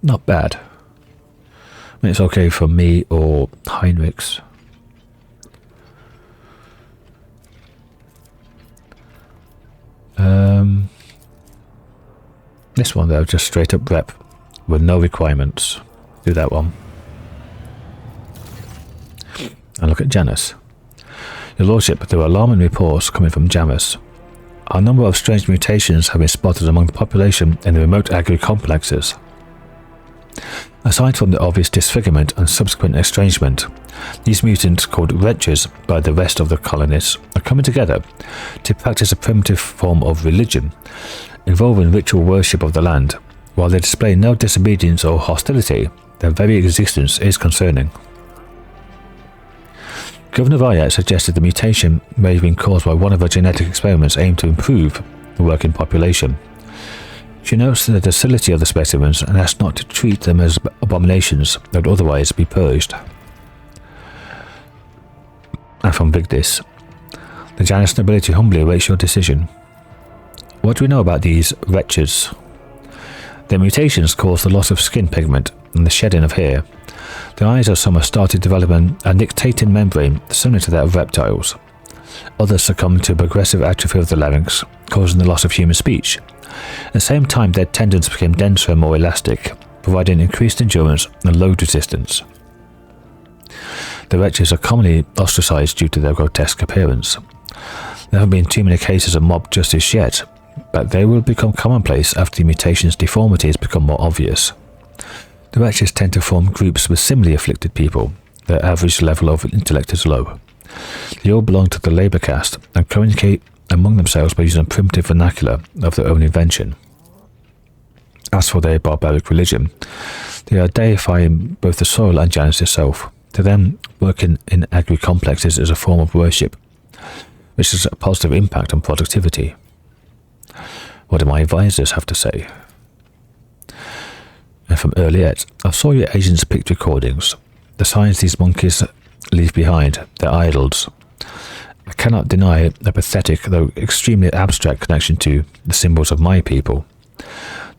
Not bad. I mean, it's okay for me or Heinrix. This one though, just straight up rep with no requirements. Do that one. And look at Janus. Your Lordship, there are alarming reports coming from Janus. A number of strange mutations have been spotted among the population in the remote agri-complexes. Aside from the obvious disfigurement and subsequent estrangement, these mutants, called wretches by the rest of the colonists, are coming together to practice a primitive form of religion, involving ritual worship of the land. While they display no disobedience or hostility, their very existence is concerning. Governor Vayat suggested the mutation may have been caused by one of her genetic experiments aimed to improve the working population. She notes the docility of the specimens and asks not to treat them as abominations that would otherwise be purged. And from Vigdis, the Janus nobility humbly awaits your decision. What do we know about these wretches? Their mutations cause the loss of skin pigment and the shedding of hair. The eyes of some have started developing a nictating membrane similar to that of reptiles. Others succumb to progressive atrophy of the larynx, causing the loss of human speech. At the same time, their tendons became denser and more elastic, providing increased endurance and load resistance. The wretches are commonly ostracized due to their grotesque appearance. There haven't been too many cases of mob justice yet, but they will become commonplace after the mutation's deformities become more obvious. The wretches tend to form groups with similarly afflicted people. Their average level of intellect is low. They all belong to the labour caste and communicate among themselves by using a primitive vernacular of their own invention. As for their barbaric religion, they are deifying both the soil and Janus itself. To them, working in agri-complexes is a form of worship. which has a positive impact on productivity. What do my advisors have to say? And from Earliet, I saw your agent's picked recordings. The signs these monkeys leave behind, their idols. I cannot deny a pathetic, though extremely abstract connection to the symbols of my people.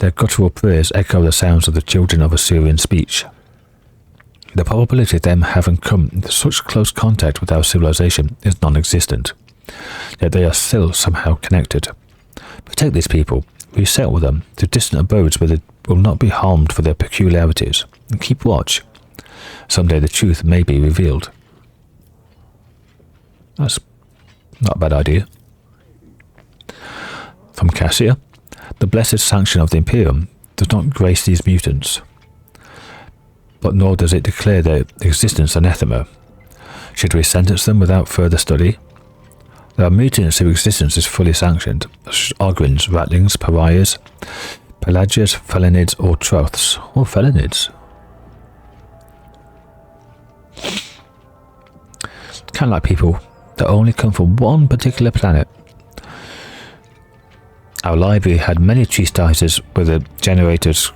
Their guttural prayers echo the sounds of the children of Werserian speech. The probability of them having come into such close contact with our civilization is non-existent, yet they are still somehow connected. Protect these people, resettle them to distant abodes where they will not be harmed for their peculiarities, and keep watch. Someday the truth may be revealed. That's not a bad idea. From Cassia, the blessed sanction of the Imperium does not grace these mutants, but nor does it declare their existence anathema. Should we sentence them without further study? There are mutants whose existence is fully sanctioned, such as Ogrins, Ratlings, Pariahs, Pelagias, Felinids, or Troths, or Felinids. Kind of like people that only come from one particular planet. Our library had many chastises with the generators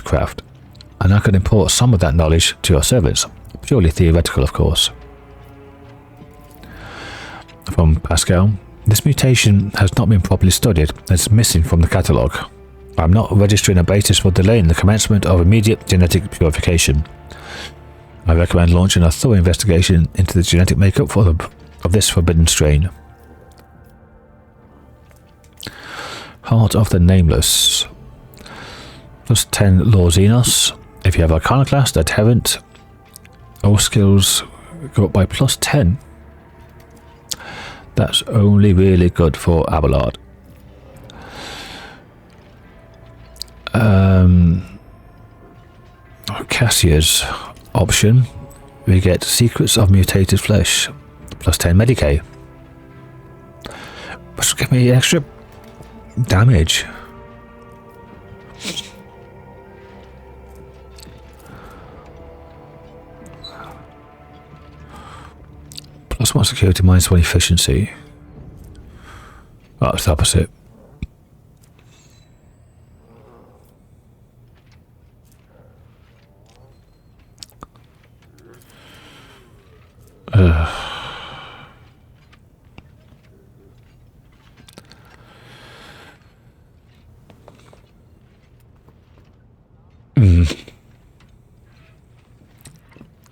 craft, and I could import some of that knowledge to your service, purely theoretical, of course. From Pascal, this mutation has not been properly studied and is missing from the catalogue. I am not registering a basis for delaying the commencement of immediate genetic purification. I recommend launching a thorough investigation into the genetic makeup of this forbidden strain. Heart of the Nameless. Plus 10 Lord Xenos. If you have Iconoclast, Adherent, all skills go up by plus 10. That's only really good for Abelard. Cassia's option, we get Secrets of Mutated Flesh, plus 10 Medicae. Which will give me extra damage. Plus 1 security, minus 1 efficiency. Oh, it's the opposite.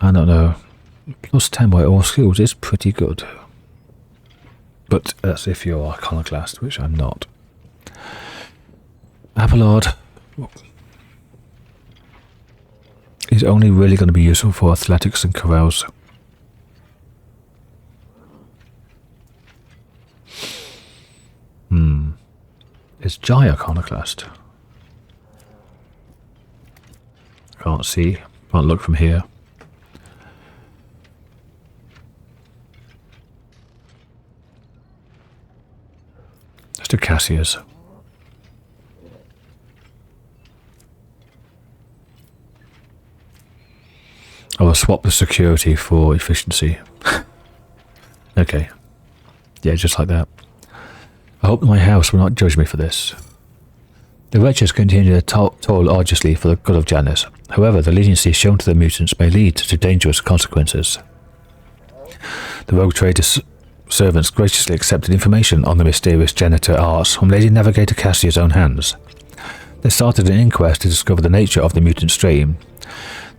I don't know. Plus 10 by all skills is pretty good. But that's if you're Iconoclast, which I'm not. Abelard is only really going to be useful for athletics and carouse. Is Jai Iconoclast? Can't see. Can't look from here. Let's do Cassia's. I will swap the security for efficiency. Okay. Yeah, just like that. I hope my house will not judge me for this. The wretches continue to toil arduously for the good of Janus. However, the leniency shown to the mutants may lead to dangerous consequences. The rogue trader's servants graciously accepted information on the mysterious janitor arts from Lady Navigator Cassia's own hands. They started an inquest to discover the nature of the mutant strain.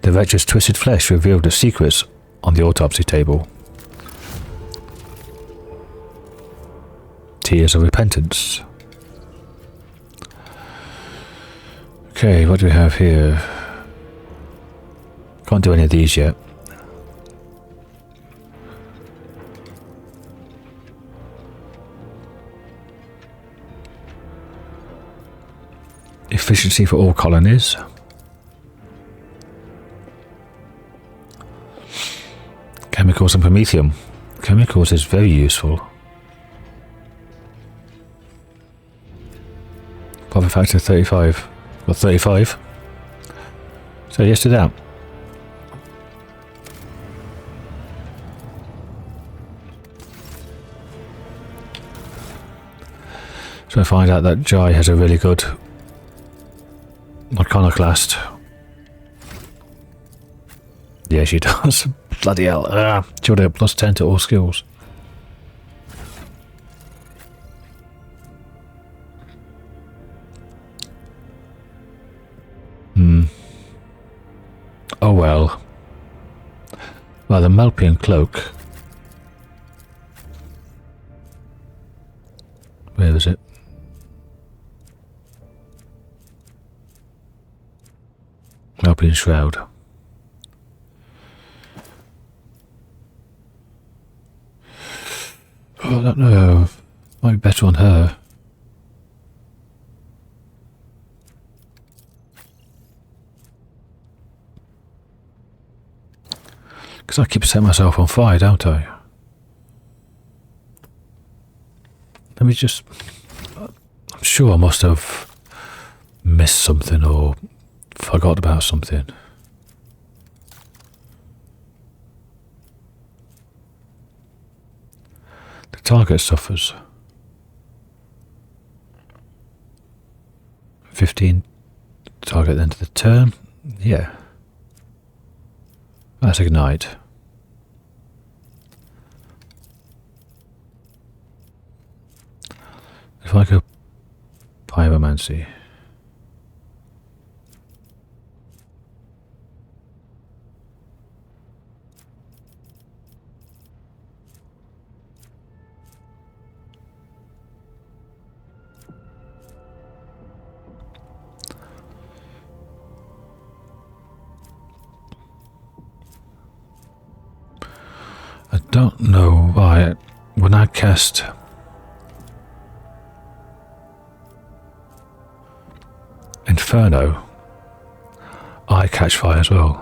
The wretch's twisted flesh revealed the secrets on the autopsy table. Tears of repentance. Okay, what do we have here? Can't do any of these yet. Efficiency for all colonies. Chemicals and Promethium. Chemicals is very useful. Profit factor 35. Or 35. So yes to that. So I find out that Jai has a really good iconoclast. Yeah, she does. Bloody hell. She would have plus 10 to all skills. Oh well. Well, the Melpian cloak. Where is it? Melpian shroud. Oh, I don't know. Might be better on her. Because I keep setting myself on fire, don't I? Let me just... I'm sure I must have missed something or forgot about something. The target suffers 15 target at the end of the turn. Yeah. That's ignite. If I go pyromancy. I don't know why when I cast Inferno, I catch fire as well.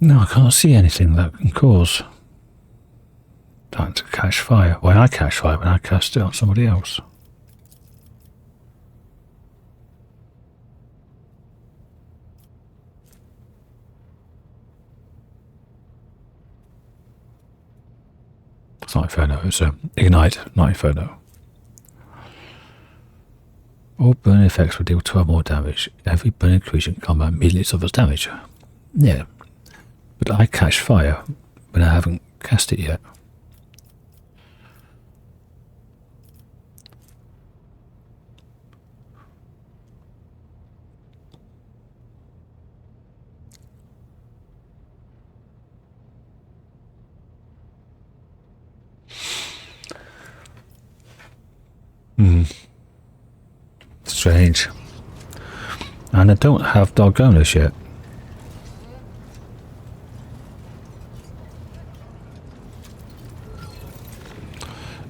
No, I can't see anything that can cause that to catch fire. When I catch fire, when I cast it on somebody else. It's not Inferno, it's Ignite, not Inferno. All burning effects will deal 12 more damage. Every burning creature in combat immediately suffers damage. Yeah. But I catch fire when I haven't cast it yet. Strange. And I don't have Dargonus yet.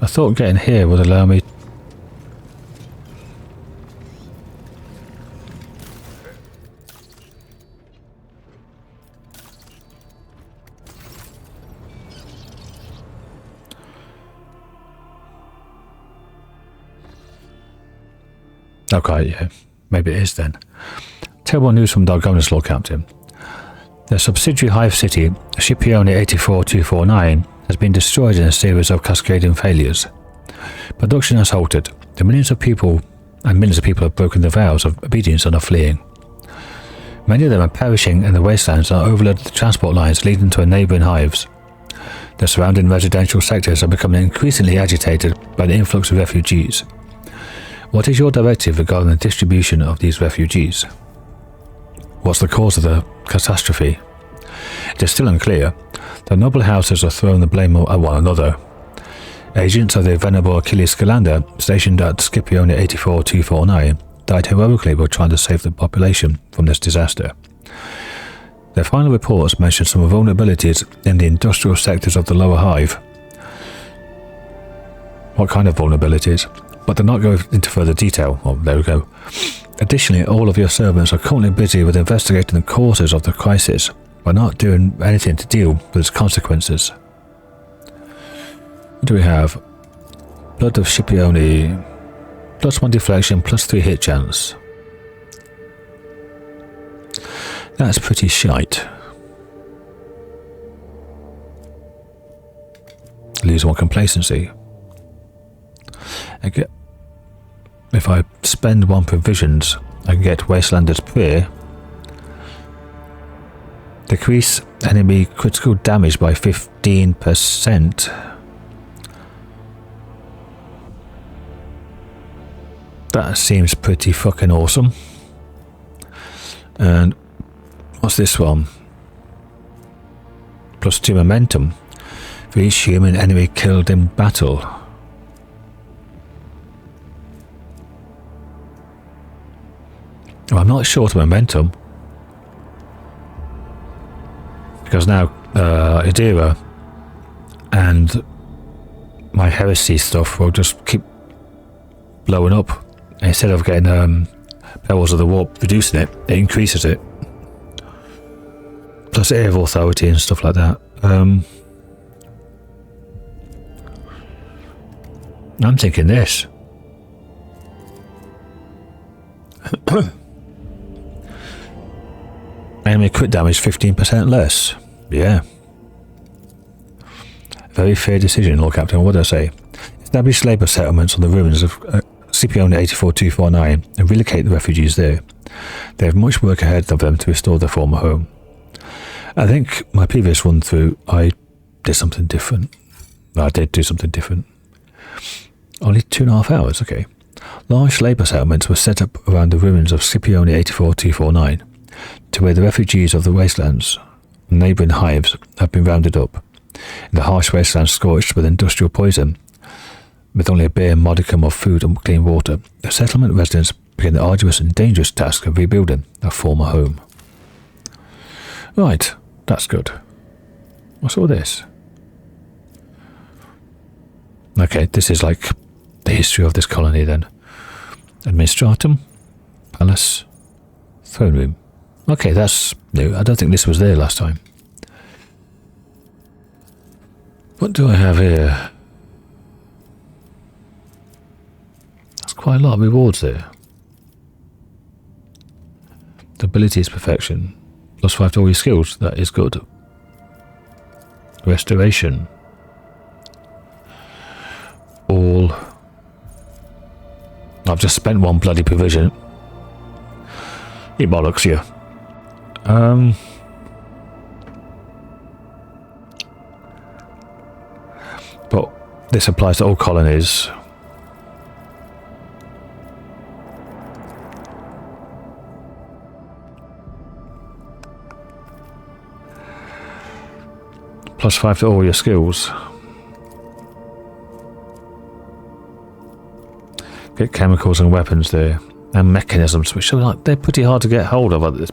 I thought getting here would allow me. Okay, yeah. Maybe it is then. Terrible news from Dargonus, Lord Captain. The subsidiary hive city, Scipione 84249, has been destroyed in a series of cascading failures. Production has halted. Millions of people have broken the vows of obedience and are fleeing. Many of them are perishing in the wastelands and are overloaded the transport lines leading to neighbouring hives. The surrounding residential sectors are becoming increasingly agitated by the influx of refugees. What is your directive regarding the distribution of these refugees? What's the cause of the catastrophe? It is still unclear. The noble houses are throwing the blame at one another. Agents of the venerable Achilles Scallander, stationed at Scipione 84249, died heroically while trying to save the population from this disaster. Their final reports mention some vulnerabilities in the industrial sectors of the lower hive. What kind of vulnerabilities? But they're not going into further detail. Oh, there we go. Additionally, all of your servants are currently busy with investigating the causes of the crisis, but not doing anything to deal with its consequences. What do we have? Blood of Scipione. +1 deflection, +3 hit chance. That's pretty shite. Lose 1 complacency. If I spend 1 provisions, I can get Wastelander's Prayer. Decrease enemy critical damage by 15%. That seems pretty fucking awesome. And what's this one? +2 momentum for each human enemy killed in battle. Well, I'm not short of momentum. Because now Idira and my heresy stuff will just keep blowing up. Instead of getting Perils of the Warp reducing it, it increases it. Plus Air of Authority and stuff like that. I'm thinking this. Enemy crit damage 15% less. Yeah. Very fair decision, Lord Captain. What did I say? Establish labour settlements on the ruins of Scipione 84249 and relocate the refugees there. They have much work ahead of them to restore their former home. I think my previous run through, I did something different. I did do something different. Only 2.5 hours, okay. Large labour settlements were set up around the ruins of Scipione 84249, to where the refugees of the wastelands and neighbouring hives have been rounded up. In the harsh wastelands scorched with industrial poison, with only a bare modicum of food and clean water, the settlement residents began the arduous and dangerous task of rebuilding their former home. Right, that's good. What's all this? Okay, this is like the history of this colony then. Administratum, Palace, Throne Room. Okay, that's new. I don't think this was there last time. What do I have here? That's quite a lot of rewards there. The ability is perfection. +5 to all your skills. That is good. Restoration. All. I've just spent 1 bloody provision. You bollocks you. But this applies to all colonies. +5 to all your skills. Get chemicals and weapons there. And mechanisms, which are like, they're pretty hard to get hold of at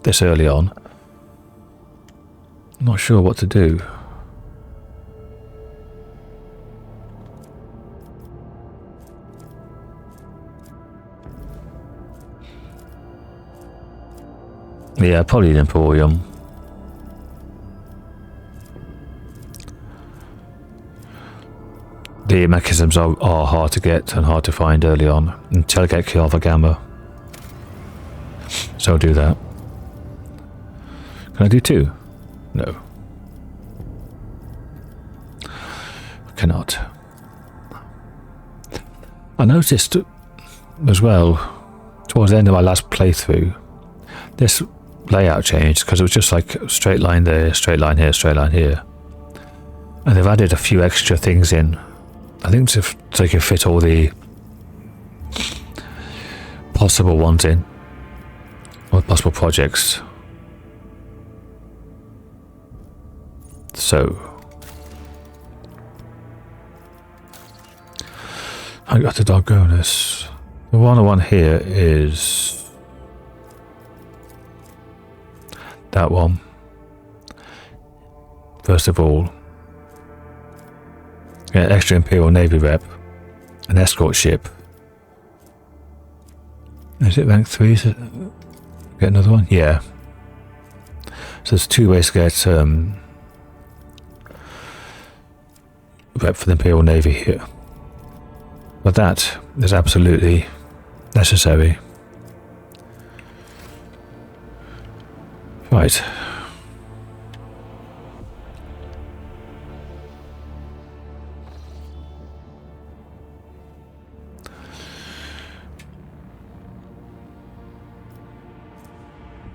this early on. I'm not sure what to do. Yeah, probably the Imperium. The mechanisms are hard to get and hard to find early on until I get Kiava Gamma. So I'll do that. Can I do 2? No. I cannot. I noticed as well, towards the end of my last playthrough, this layout changed because it was just like straight line there, straight line here, straight line here. And they've added a few extra things in. I think so they can fit all the possible ones in, or possible projects. So I got the Dargonus. The one I want here is that one. First of all, get extra Imperial Navy rep, an escort ship. Is it rank 3? Is it? Get another one? Yeah. So there's 2 ways to get rep for the Imperial Navy here. But that is absolutely necessary. Right.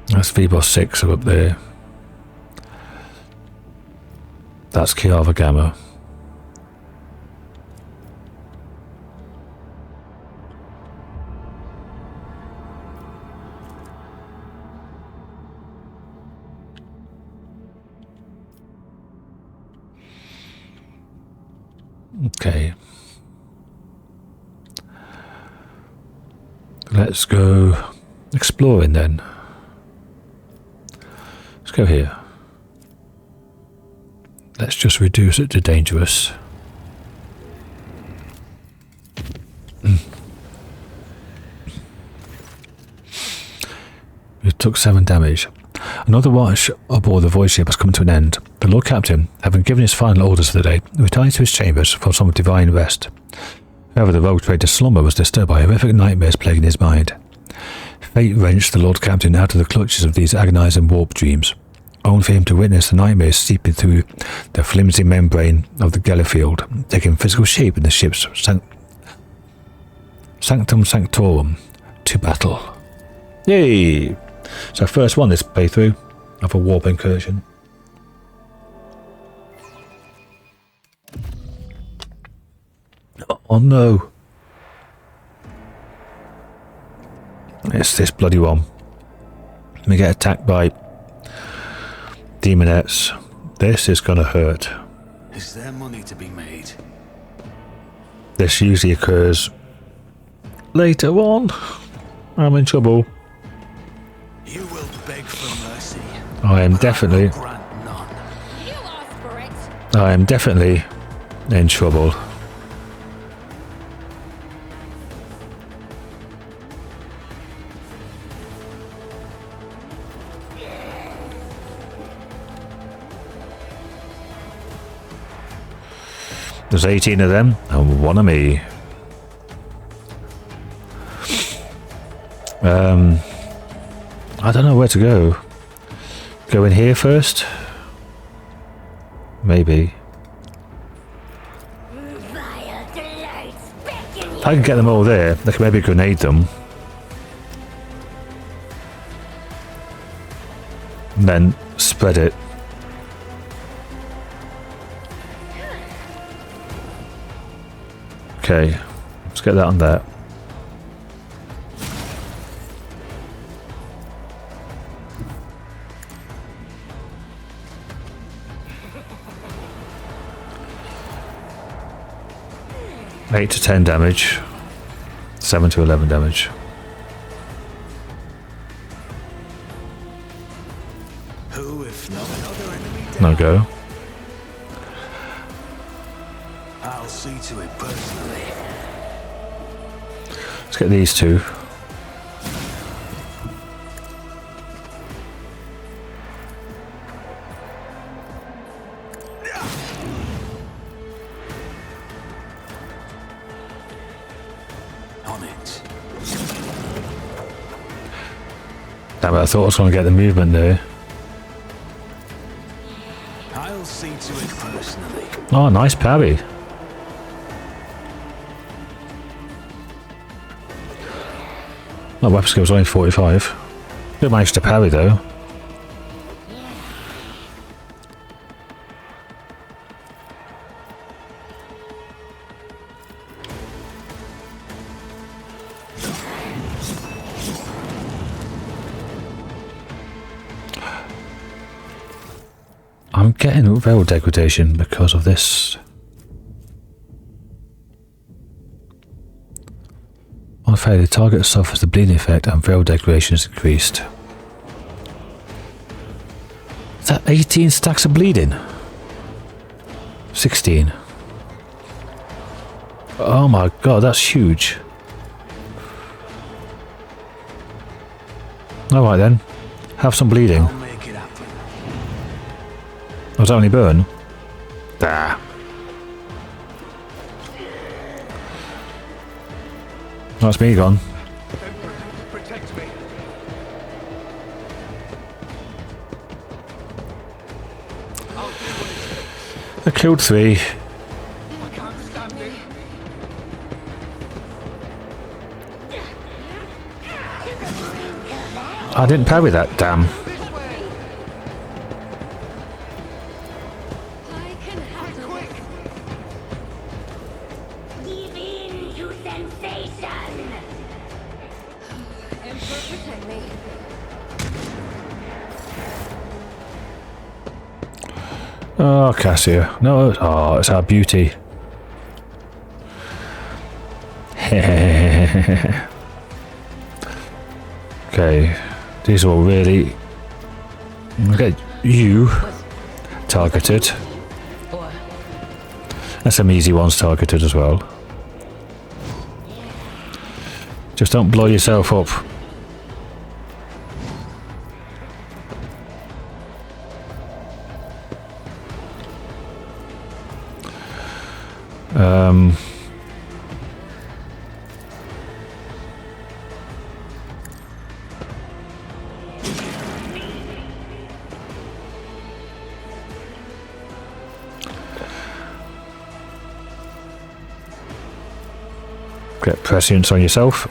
That's V-Boss 6 up there. That's Kiava Gamma. Okay. Let's go exploring then. Let's go here. Let's just reduce it to dangerous. We took 7 damage. Another watch aboard the voidship has come to an end. The Lord Captain, having given his final orders for the day, retired to his chambers for some divine rest. However, the rogue trader's slumber was disturbed by horrific nightmares plaguing his mind. Fate wrenched the Lord Captain out of the clutches of these agonizing warp dreams, only for him to witness the nightmares seeping through the flimsy membrane of the Gellerfield, taking physical shape in the ship's Sanctum Sanctorum to battle. Yay! So first one this playthrough of a warp incursion. Oh no. It's this bloody one. We get attacked by Daemonettes. This is gonna hurt. Is there money to be made? This usually occurs later on. I'm in trouble. You will beg for mercy. I am definitely. Grant none. You asked for it. I am definitely in trouble. There's 18 of them and 1 of me. I don't know where to go. Go in here first? Maybe. If I can get them all there, I can maybe grenade them. And then spread it. Okay, let's get that on there. Eight to 10 damage, 7 to 11 damage. Who, if not another enemy? No go. I'll see to it personally. Let's get these 2. On it. Damn it, I thought I was going to get the movement there. Oh, nice parry. My weapon skill's only 45. Good manage to parry though. I'm getting veil degradation because of this. On failure, the target suffers the bleeding effect and veil degradation is increased. Is that 18 stacks of bleeding? 16. Oh my god, that's huge. Alright then, have some bleeding. I'll make it happen. Was that only burn? Ah. That's me gone. Protect me. I killed 3. I can't stand it. I didn't parry that, damn. I can handle it. Give in to sensation! Emperor, protect me. Oh, Cassia. No, oh, it's our beauty. Okay, these are all really... I'll get you targeted. And some easy ones targeted as well. Just don't blow yourself up. Get prescience on yourself.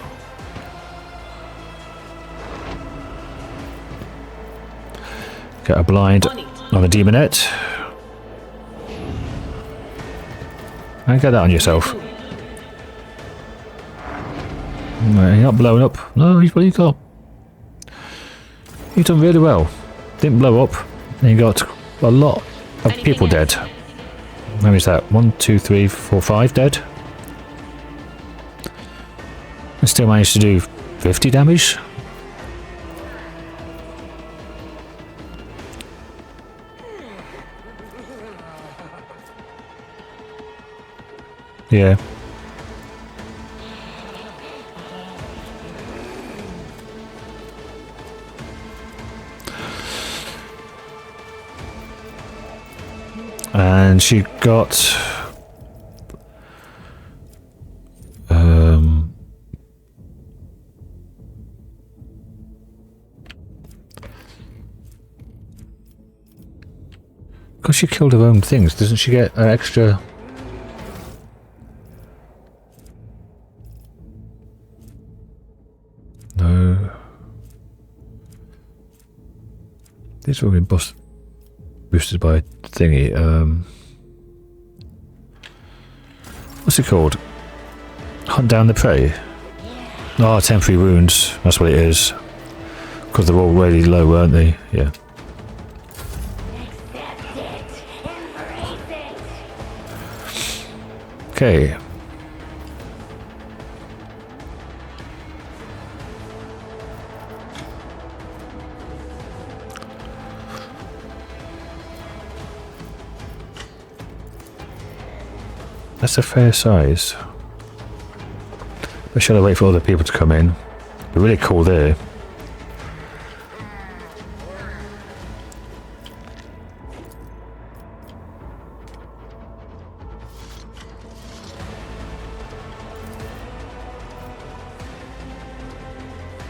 Get a blind on the demonette. And get that on yourself. You're not blowing up. No, he's really got. You've done really well. Didn't blow up. And you got a lot of people dead. How many is that? 1, 2, 3, 4, 5 dead. And still managed to do 50 damage. Yeah. And she got because she killed her own things, doesn't she get an extra? No. These will be boosted by thingy. What's it called? Hunt down the prey. Oh, temporary wounds. That's what it is. Because they're all really low, weren't they? Yeah. Accept it! Embrace it! Okay. That's a fair size. But shall I wait for other people to come in? They're really cool there.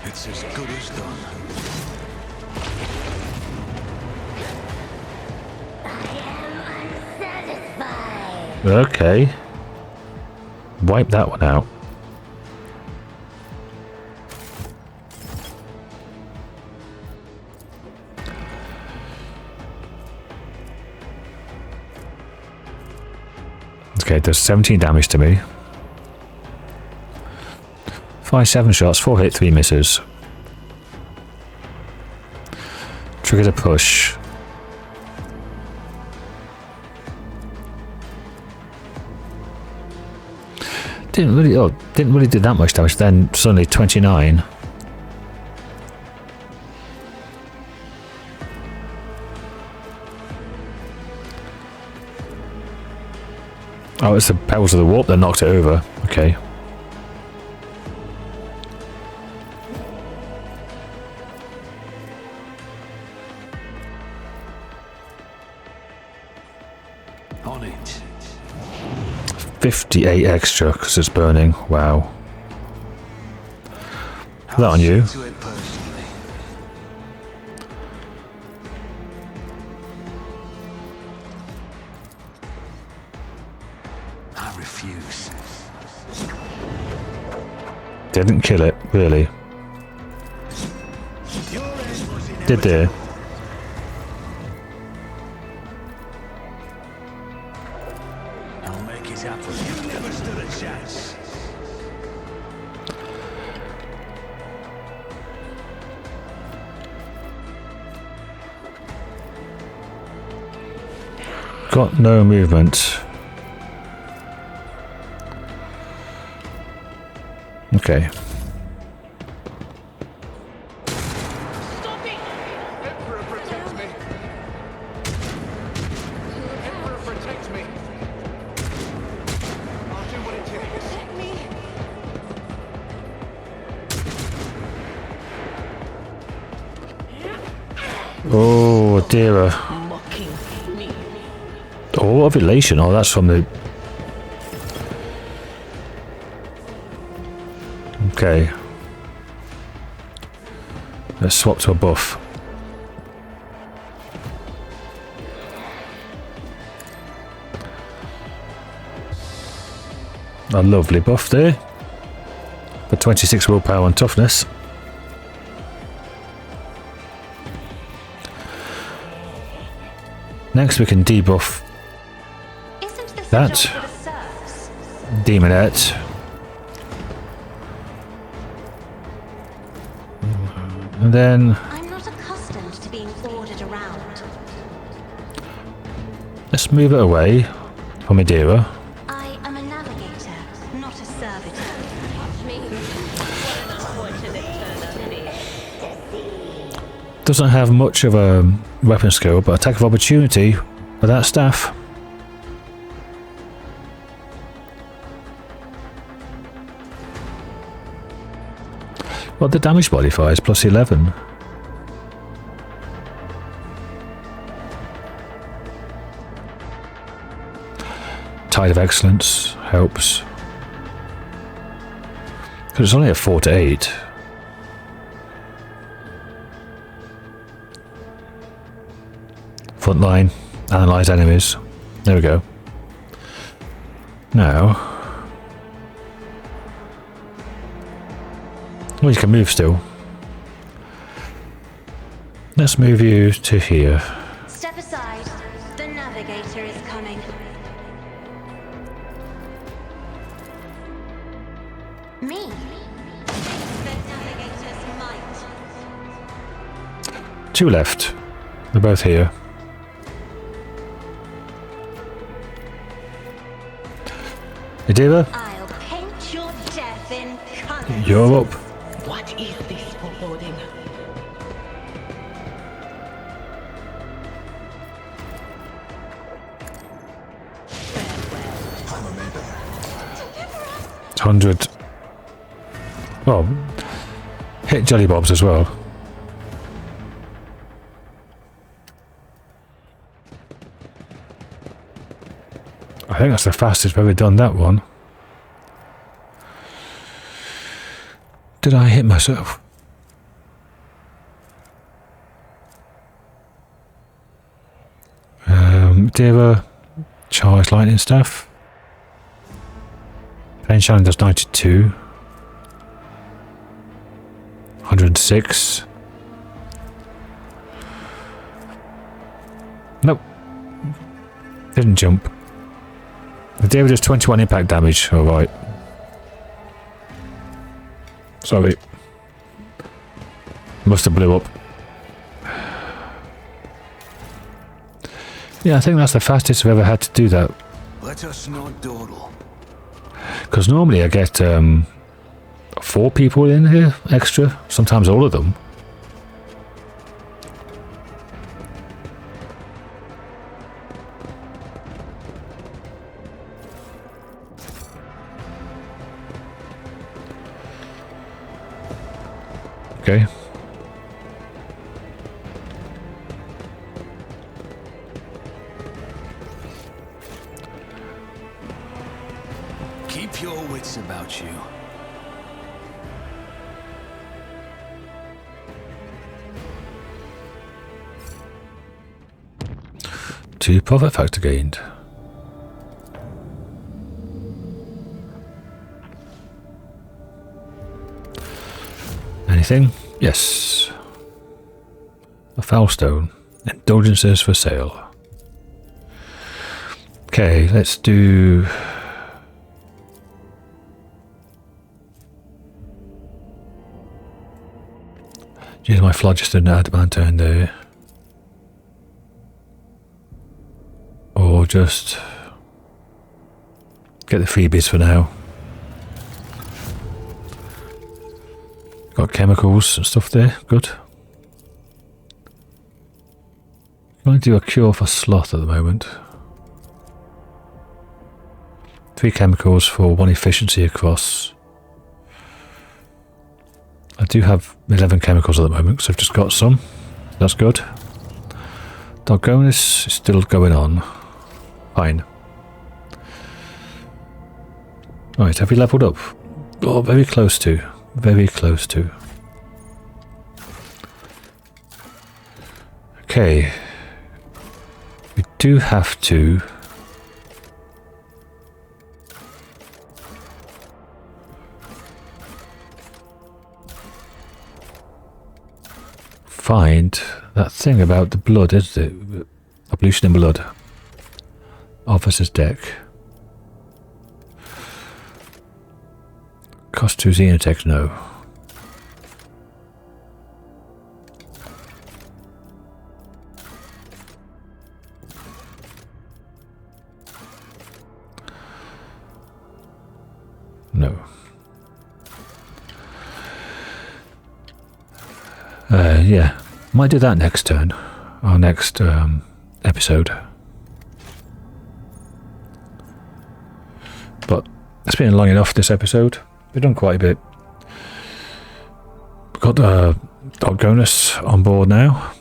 It's as good as done. I am unsatisfied! Okay. Wipe that one out. Okay, it does 17 damage to me. 5 7 shots, 4 hit, 3 misses. Triggers a push. Didn't really do that much damage. Then suddenly 29. Oh, it's the Petals of the Warp that knocked it over. Okay. On it. 58 extra because it's burning. Wow. Is that on you? To it personally. I refuse. Didn't kill it, really. Your end was Did they? I'll make it happen. You never stood a chance. Got no movement. Okay. Emperor, protect me. Emperor, protect me. I'll do what it takes. Protect me. Oh dear. Mocking me. Oh, ovulation. Oh, that's from the. Okay. Let's swap to a buff. A lovely buff there. For 26 willpower and toughness. Next we can debuff Isn't this That- a job for the serfs? Daemonette. And then I'm not accustomed to being ordered around. let's move it away from Madeira. I am a navigator, not a servitor. Watch me. Unfortunate turn of fate. Doesn't have much of a weapon skill, but attack of opportunity with that staff. Well, the damage modifier is plus 11. Tide of Excellence helps. Because it's only a 4 to 8. Frontline, analyze enemies. There we go. Now, well, you can move still. Let's move you to here. Step aside. The navigator is coming. Me? The navigator's might. 2 left. They're both here. Adira, I'll paint your death in colors. you're up. What is this foreboding? It's 100. Oh, hit Jelly Bobs as well. I think that's the fastest I've ever done that one. Did I hit myself? Deva, charge lightning staff. Range challenge does 92. 106. Nope. Didn't jump. The David does 21 impact damage. Alright. Sorry. Must have blew up. Yeah, I think that's the fastest I've ever had to do that. Let us not dawdle. Because normally I get 4 people in here extra. Sometimes all of them. Okay. Keep your wits about you. Two profit factor gained. Anything? Yes. A foul stone. Indulgences for sale. Okay, let's do... Use my phlogiston adamantine there. Or just get the freebies for now. Got chemicals and stuff there, good. I'm going to do a cure for sloth at the moment. 3 chemicals for 1 efficiency across. I do have 11 chemicals at the moment, so I've just got some. That's good. Dargonus is still going on. Fine. Right, have we leveled up? Oh, very close to. Very close to. Okay. We do have to... find that thing about the blood, isn't it? Ablution in blood. Officer's deck. Cost 2 Xenotech, no. No. Yeah. Might do that next turn. Our next episode. But it's been long enough, this episode. We've done quite a bit. We've got Dargonus on board now.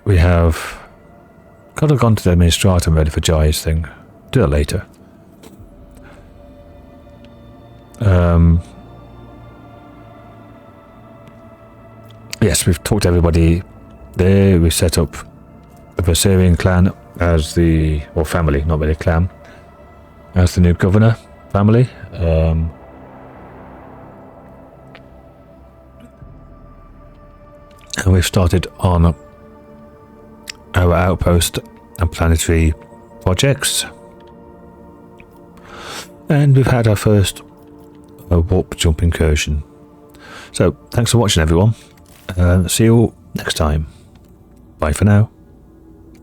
We have could have gone to the administrator and ready for Jai's thing. Do that later. Yes, we've talked to everybody there. We've set up a Werserian clan as the, or family, not really clan, as the new governor family. And we've started on our outpost and planetary projects. And we've had our first warp jump incursion. So, thanks for watching, everyone. See you all next time. Bye for now.